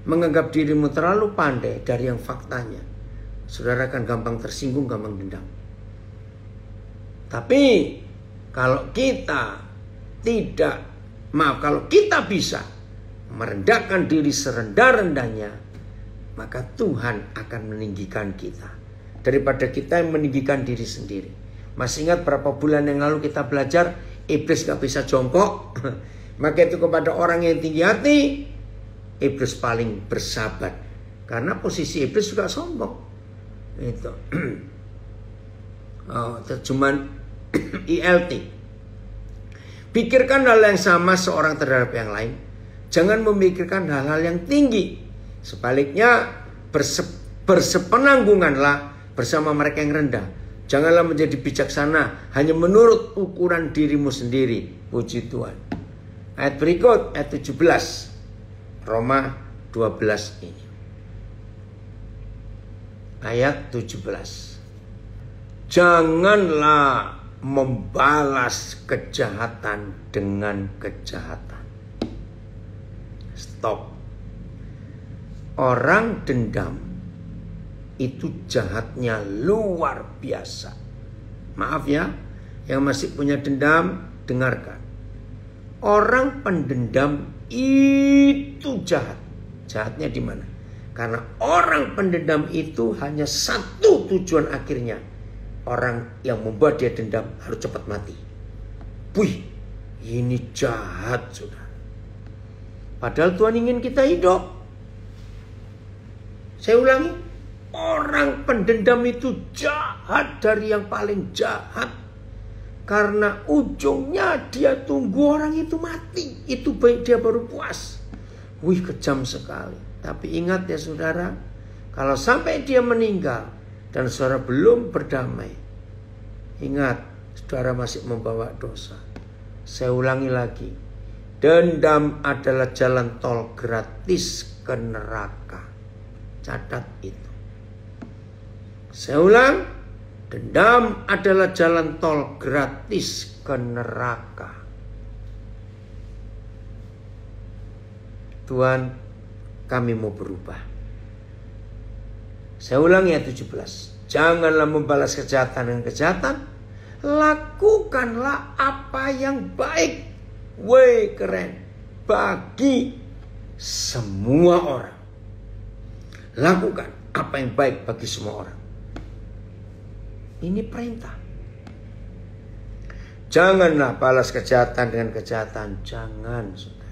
menganggap dirimu terlalu pandai dari yang faktanya, saudara akan gampang tersinggung, gampang dendam. Tapi kalau kita kalau kita bisa merendahkan diri serendah-rendahnya, maka Tuhan akan meninggikan kita daripada kita yang meninggikan diri sendiri. Masih ingat berapa bulan yang lalu kita belajar iblis gak bisa jongkok? Maka itu kepada orang yang tinggi hati, iblis paling bersahabat. Karena posisi iblis juga sombong. Itu terjemahan ILT. Pikirkan hal yang sama seorang terhadap yang lain. Jangan memikirkan hal-hal yang tinggi. Sebaliknya bersepenanggunganlah bersama mereka yang rendah. Janganlah menjadi bijaksana hanya menurut ukuran dirimu sendiri. Puji Tuhan. Ayat berikut, ayat 17. Roma 12 ini. Ayat 17. Janganlah membalas kejahatan dengan kejahatan. Stop. Orang dendam itu jahatnya luar biasa. Maaf ya, yang masih punya dendam, dengarkan. Orang pendendam itu jahat. Jahatnya di mana? Karena orang pendendam itu hanya satu tujuan akhirnya. Orang yang membuat dia dendam harus cepat mati. Wih, ini jahat, saudara. Padahal Tuhan ingin kita hidup. Saya ulangi, orang pendendam itu jahat dari yang paling jahat. Karena ujungnya dia tunggu orang itu mati. Itu baik dia baru puas. Wih, kejam sekali. Tapi ingat ya saudara, kalau sampai dia meninggal dan saudara belum berdamai, ingat, saudara masih membawa dosa. Saya ulangi lagi, dendam adalah jalan tol gratis ke neraka. Catat itu. Saya ulang, dendam adalah jalan tol gratis ke neraka. Tuhan, kami mau berubah. Saya ulangi ayat 17. Janganlah membalas kejahatan dengan kejahatan. Lakukanlah apa yang baik. Woi, keren. Bagi semua orang. Lakukan apa yang baik bagi semua orang. Ini perintah. Janganlah balas kejahatan dengan kejahatan. Jangan, saudara.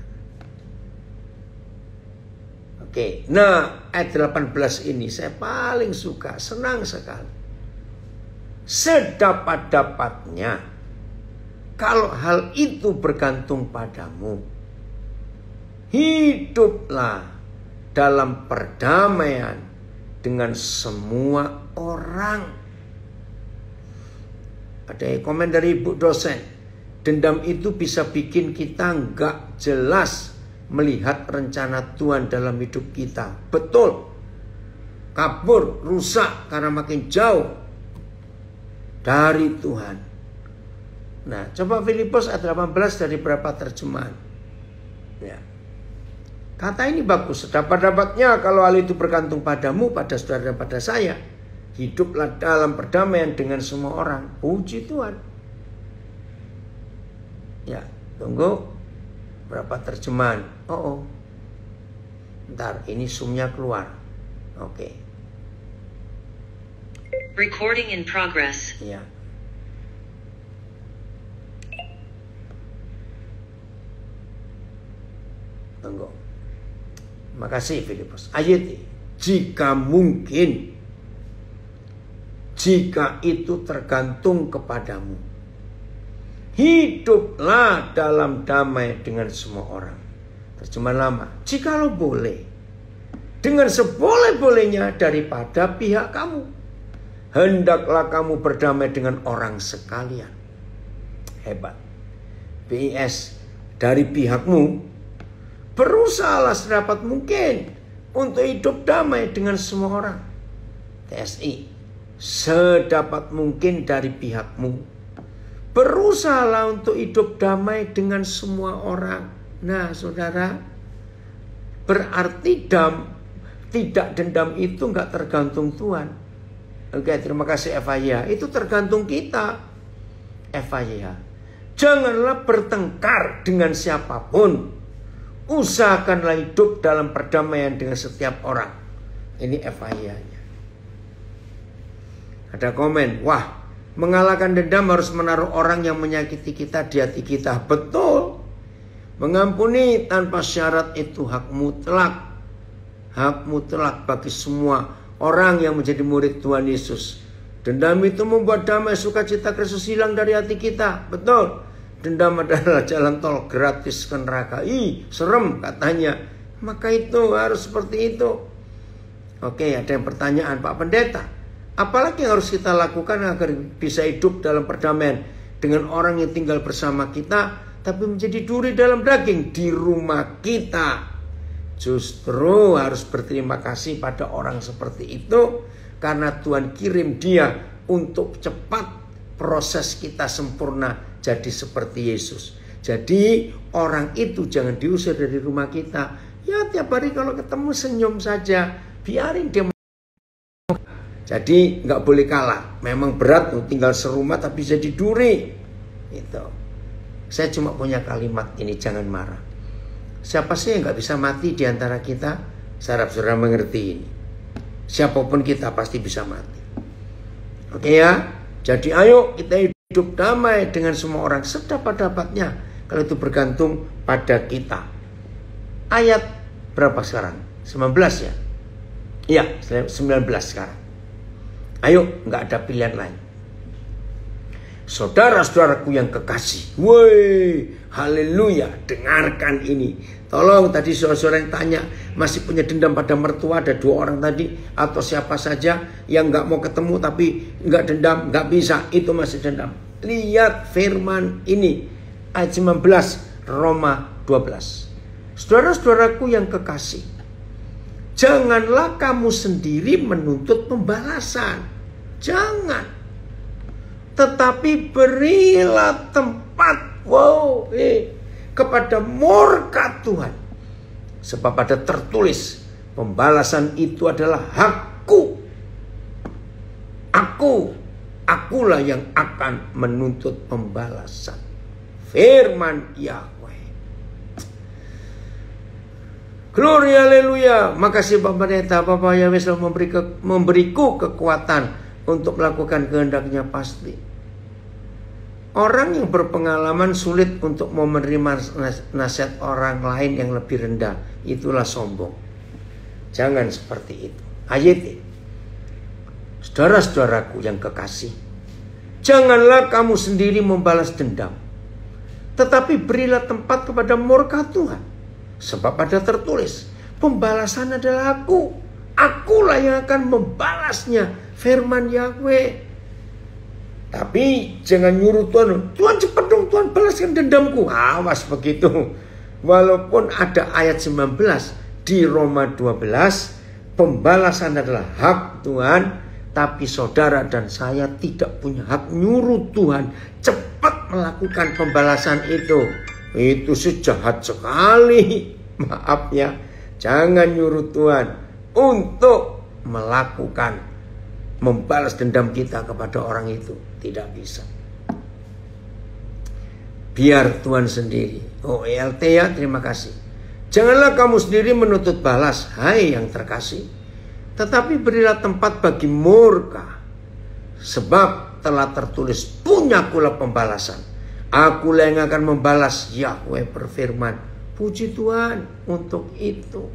Oke, nah ayat 18 ini saya paling suka, senang sekali. Sedapat-dapatnya, kalau hal itu bergantung padamu, hiduplah dalam perdamaian dengan semua orang. Ada komen dari ibu dosen, dendam itu bisa bikin kita nggak jelas melihat rencana Tuhan dalam hidup kita. Betul. Kabur, rusak karena makin jauh dari Tuhan. Nah, coba Filipus ayat 18 dari berapa terjemahan. Ya. Kata ini bagus. Sedapat-dapatnya kalau hal itu bergantung padamu, pada saudara dan pada saya, hiduplah dalam perdamaian dengan semua orang. Puji Tuhan. Ya, tunggu. Berapa terjemahan? Ntar ini zoomnya keluar. Oke. Recording in progress. Ya. Tunggu. Makasih Filipus. Ayat jika mungkin, jika itu tergantung kepadamu. Hiduplah dalam damai dengan semua orang. Terjemahan lama, jikalau boleh, dengan seboleh-bolehnya daripada pihak kamu, hendaklah kamu berdamai dengan orang sekalian. Hebat. BIS, dari pihakmu, berusahalah sedapat mungkin untuk hidup damai dengan semua orang. TSI, sedapat mungkin dari pihakmu, berusahalah untuk hidup damai dengan semua orang. Nah, saudara, berarti tidak dendam itu nggak tergantung Tuhan. Oke, terima kasih FIH. Itu tergantung kita. FIH. Janganlah bertengkar dengan siapapun. Usahakanlah hidup dalam perdamaian dengan setiap orang. Ini FIH-nya. Ada komen, wah, mengalahkan dendam harus menaruh orang yang menyakiti kita di hati kita. Betul. Mengampuni tanpa syarat itu hak mutlak. Hak mutlak bagi semua orang yang menjadi murid Tuhan Yesus. Dendam itu membuat damai sukacita Kristus hilang dari hati kita. Betul. Dendam adalah jalan tol gratis ke neraka. Ih, serem katanya. Maka itu harus seperti itu. Oke, ada yang pertanyaan, Pak Pendeta, apalagi yang harus kita lakukan agar bisa hidup dalam perdamaian dengan orang yang tinggal bersama kita, tapi menjadi duri dalam daging di rumah kita? Justru harus berterima kasih pada orang seperti itu, karena Tuhan kirim dia untuk cepat proses kita sempurna jadi seperti Yesus. Jadi orang itu jangan diusir dari rumah kita. Ya tiap hari kalau ketemu senyum saja, biarin dia. Jadi nggak boleh kalah. Memang berat tinggal serumah tapi jadi duri. Itu. Saya cuma punya kalimat ini, jangan marah. Siapa sih yang nggak bisa mati di antara kita? Saya harap saudara mengerti ini. Siapapun kita pasti bisa mati. Oke ya. Jadi ayo kita hidup damai dengan semua orang sedapat-dapatnya. Kalau itu bergantung pada kita. Ayat berapa sekarang? 19 ya? Iya, 19 sekarang. Ayo, nggak ada pilihan lain. Saudara-saudaraku yang kekasih, woi, haleluya, dengarkan ini. Tolong, tadi saudara-saudara yang tanya, masih punya dendam pada mertua, ada 2 orang tadi, atau siapa saja yang nggak mau ketemu tapi nggak dendam, nggak bisa, itu masih dendam. Lihat firman ini, ayat 19, Roma 12. Saudara-saudaraku yang kekasih, janganlah kamu sendiri menuntut pembalasan. Jangan. Tetapi berilah tempat kepada murka Tuhan. Sebab ada tertulis, pembalasan itu adalah hakku. Akulah yang akan menuntut pembalasan. Firman Yahweh. Glory haleluya. Makasih Bapak Pendeta. Bapak Yahweh selalu memberiku kekuatan untuk melakukan kehendaknya pasti. Orang yang berpengalaman sulit untuk mau menerima nasihat orang lain yang lebih rendah. Itulah sombong. Jangan seperti itu. Ayat ini. Saudara-saudaraku yang kekasih, janganlah kamu sendiri membalas dendam, tetapi berilah tempat kepada murka Tuhan. Sebab ada tertulis, pembalasan adalah aku. Akulah yang akan membalasnya. Firman Yahweh. Tapi jangan nyuruh Tuhan cepat dong, Tuhan balaskan dendamku. Awas begitu. Walaupun ada ayat 19 di Roma 12, pembalasan adalah hak Tuhan, tapi saudara dan saya tidak punya hak nyuruh Tuhan cepat melakukan pembalasan itu. Itu sejahat sekali. Maaf ya, jangan nyuruh Tuhan untuk melakukan membalas dendam kita kepada orang itu. Tidak bisa. Biar Tuhan sendiri. Oh ELT ya, terima kasih. Janganlah kamu sendiri menuntut balas, hai yang terkasih, tetapi berilah tempat bagi murka. Sebab telah tertulis, punyakulah pembalasan, akulah yang akan membalas. Yahweh berfirman. Puji Tuhan untuk itu.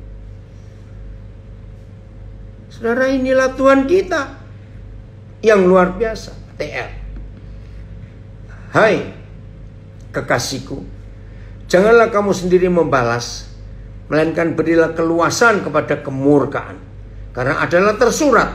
Saudara, inilah Tuhan kita yang luar biasa. TL. Hai kekasihku, janganlah kamu sendiri membalas, melainkan berilah keluasan kepada kemurkaan. Karena adalah tersurat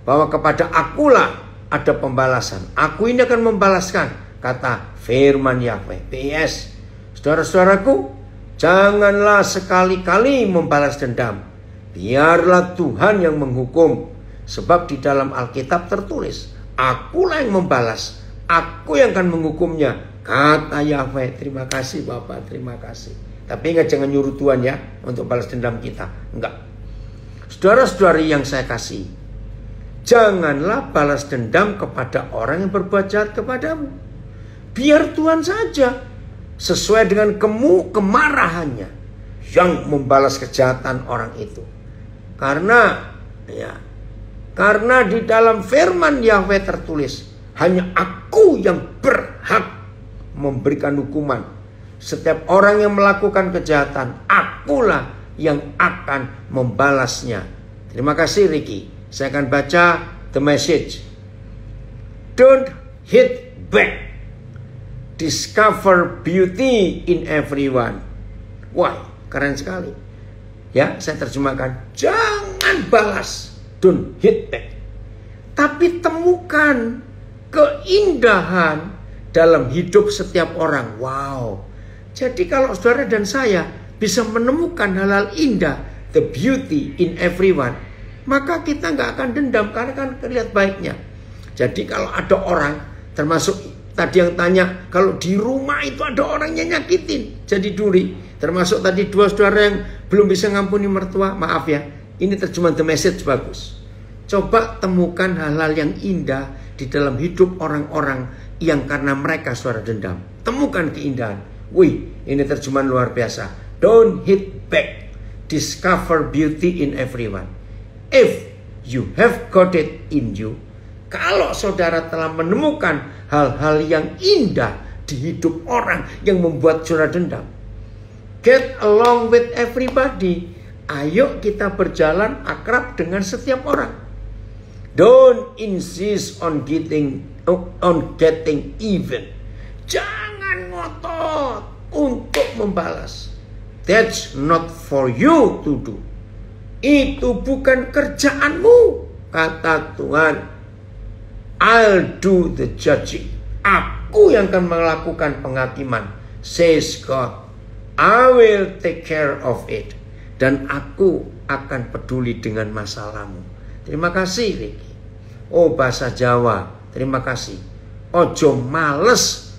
bahwa kepada akulah ada pembalasan. Aku ini akan membalaskan, kata firman Yahweh. PS, saudara-saudaraku, janganlah sekali-kali membalas dendam. Biarlah Tuhan yang menghukum. Sebab di dalam Alkitab tertulis, akulah yang membalas, aku yang akan menghukumnya, kata Yahweh. Terima kasih Bapak, terima kasih. Tapi ingat, jangan nyuruh Tuhan ya untuk balas dendam kita. Enggak. Saudara-saudari yang saya kasih, janganlah balas dendam kepada orang yang berbuat jahat kepadamu. Biar Tuhan saja sesuai dengan kemarahannya yang membalas kejahatan orang itu. Karena di dalam firman Yahweh tertulis, hanya aku yang berhak memberikan hukuman. Setiap orang yang melakukan kejahatan, akulah yang akan membalasnya. Terima kasih Ricky. Saya akan baca the message. Don't hit back. Discover beauty in everyone. Wah, keren sekali. Ya, saya terjemahkan. Jangan balas. Don't hit back. Tapi temukan keindahan dalam hidup setiap orang. Wow. Jadi kalau saudara dan saya bisa menemukan hal-hal indah, the beauty in everyone, maka kita nggak akan dendam karena kan terlihat baiknya. Jadi kalau ada orang, termasuk tadi yang tanya, kalau di rumah itu ada orang yang nyakitin, jadi duri. Termasuk tadi dua saudara yang belum bisa ngampuni mertua, maaf ya, ini terjemahan the message bagus. Coba temukan hal-hal yang indah di dalam hidup orang-orang yang karena mereka saudara dendam. Temukan keindahan. Wih, ini terjemahan luar biasa. Don't hit back. Discover beauty in everyone. If you have got it in you, kalau saudara telah menemukan hal-hal yang indah di hidup orang yang membuat saudara dendam, get along with everybody. Ayo kita berjalan akrab dengan setiap orang. Don't insist on getting even. Jangan ngotot untuk membalas. That's not for you to do. Itu bukan kerjaanmu, kata Tuhan. I'll do the judging. Aku yang akan melakukan penghakiman, says God. I will take care of it. Dan aku akan peduli dengan masalahmu. Terima kasih Ricky. Oh, bahasa Jawa. Terima kasih. Ojo males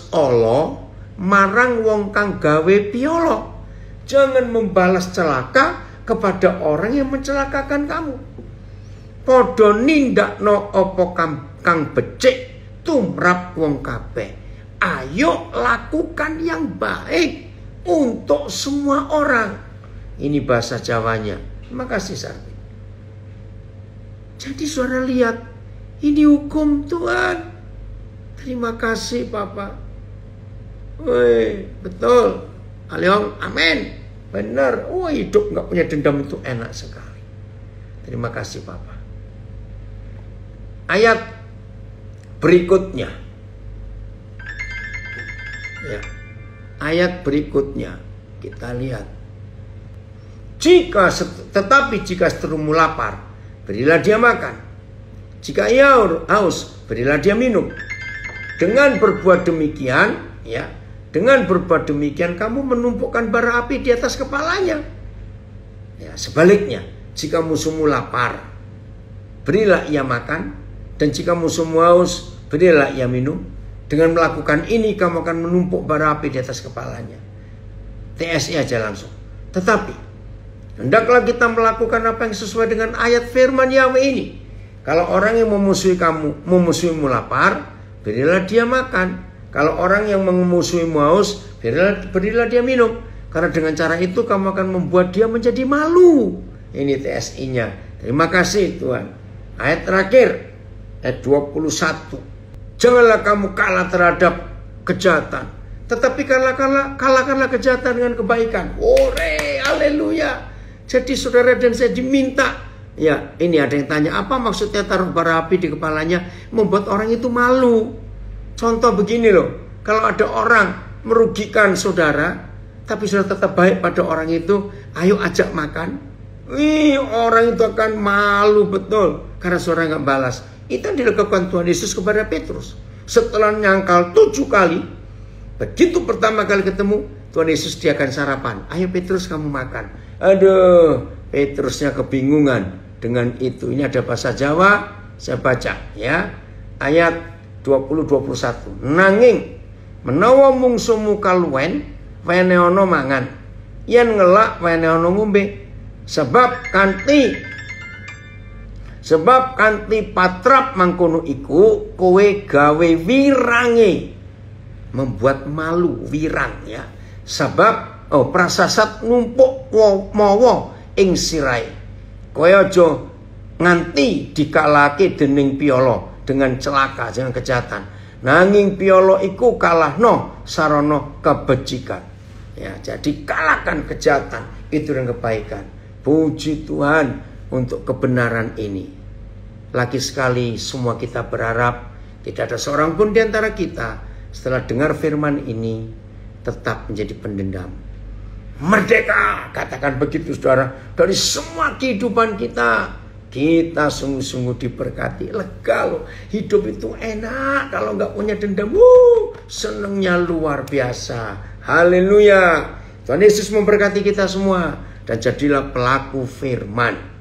olo marang wong kang gawe piolo. Jangan membalas celaka kepada orang yang mencelakakan kamu. Podo nindakno opo kang becik tumrap wong kabeh. Ayo lakukan yang baik untuk semua orang. Ini bahasa Jawanya. Terima kasih Sarti. Jadi saudara lihat, ini hukum Tuhan. Terima kasih Bapak. Woi, betul. Aliong, amin. Benar. Oh, hidup nggak punya dendam itu enak sekali. Terima kasih Bapak. Ayat berikutnya. Ya. Ayat berikutnya kita lihat. Tetapi jika seterumu lapar, berilah dia makan. Jika ia haus, berilah dia minum. Dengan berbuat demikian, ya, dengan berbuat demikian kamu menumpukan bara api di atas kepalanya. Ya, sebaliknya, jika musuhmu lapar, berilah ia makan, dan jika musuhmu haus, berilah ia minum. Dengan melakukan ini kamu akan menumpuk bara api di atas kepalanya. TSI aja langsung. Tetapi hendaklah kita melakukan apa yang sesuai dengan ayat firman Yahweh ini. Kalau orang yang memusuhimu lapar, berilah dia makan. Kalau orang yang memusuhimu haus, berilah dia minum. Karena dengan cara itu kamu akan membuat dia menjadi malu. Ini TSI-nya. Terima kasih Tuhan. Ayat terakhir, ayat 21. Janganlah kamu kalah terhadap kejahatan, tetapi kalahkanlah kejahatan dengan kebaikan. Ore, haleluya. Jadi saudara dan saya diminta Ya, ini ada yang tanya, apa maksudnya taruh bara api di kepalanya? Membuat orang itu malu. Contoh begini loh, kalau ada orang merugikan saudara, tapi saudara tetap baik pada orang itu, ayo ajak makan. Orang itu akan malu betul, karena saudara nggak balas. Itu yang dilakukan Tuhan Yesus kepada Petrus. Setelah nyangkal 7 kali, begitu pertama kali ketemu, Tuhan Yesus sediakan sarapan. Ayo Petrus kamu makan. Aduh, Petrusnya kebingungan dengan itu. Ini ada bahasa Jawa, saya baca ya. Ayat 20-21. Nanging menawa mungsumu kaluwen, wene ana mangan. Yen ngelak wene ana ngombe. Sebab kanthi patrap mangkono iku kowe gawe wirange, membuat malu, wirang ya. Sebab prasasat numpuk mawa ing sirahe. Kowe aja nganti dikalahke dening piyala dengan celaka, dengan kejahatan. Nanging piyala iku kalahno sarana kebecikan. Ya, jadi kalahkan kejahatan, itu yang kebaikan. Puji Tuhan untuk kebenaran ini. Lagi sekali semua kita berharap tidak ada seorang pun di antara kita setelah dengar firman ini tetap menjadi pendendam. Merdeka, katakan begitu saudara, dari semua kehidupan kita. Kita sungguh-sungguh diberkati, lega loh. Hidup itu enak kalau nggak punya dendam. Senengnya luar biasa. Haleluya. Tuhan Yesus memberkati kita semua dan jadilah pelaku firman.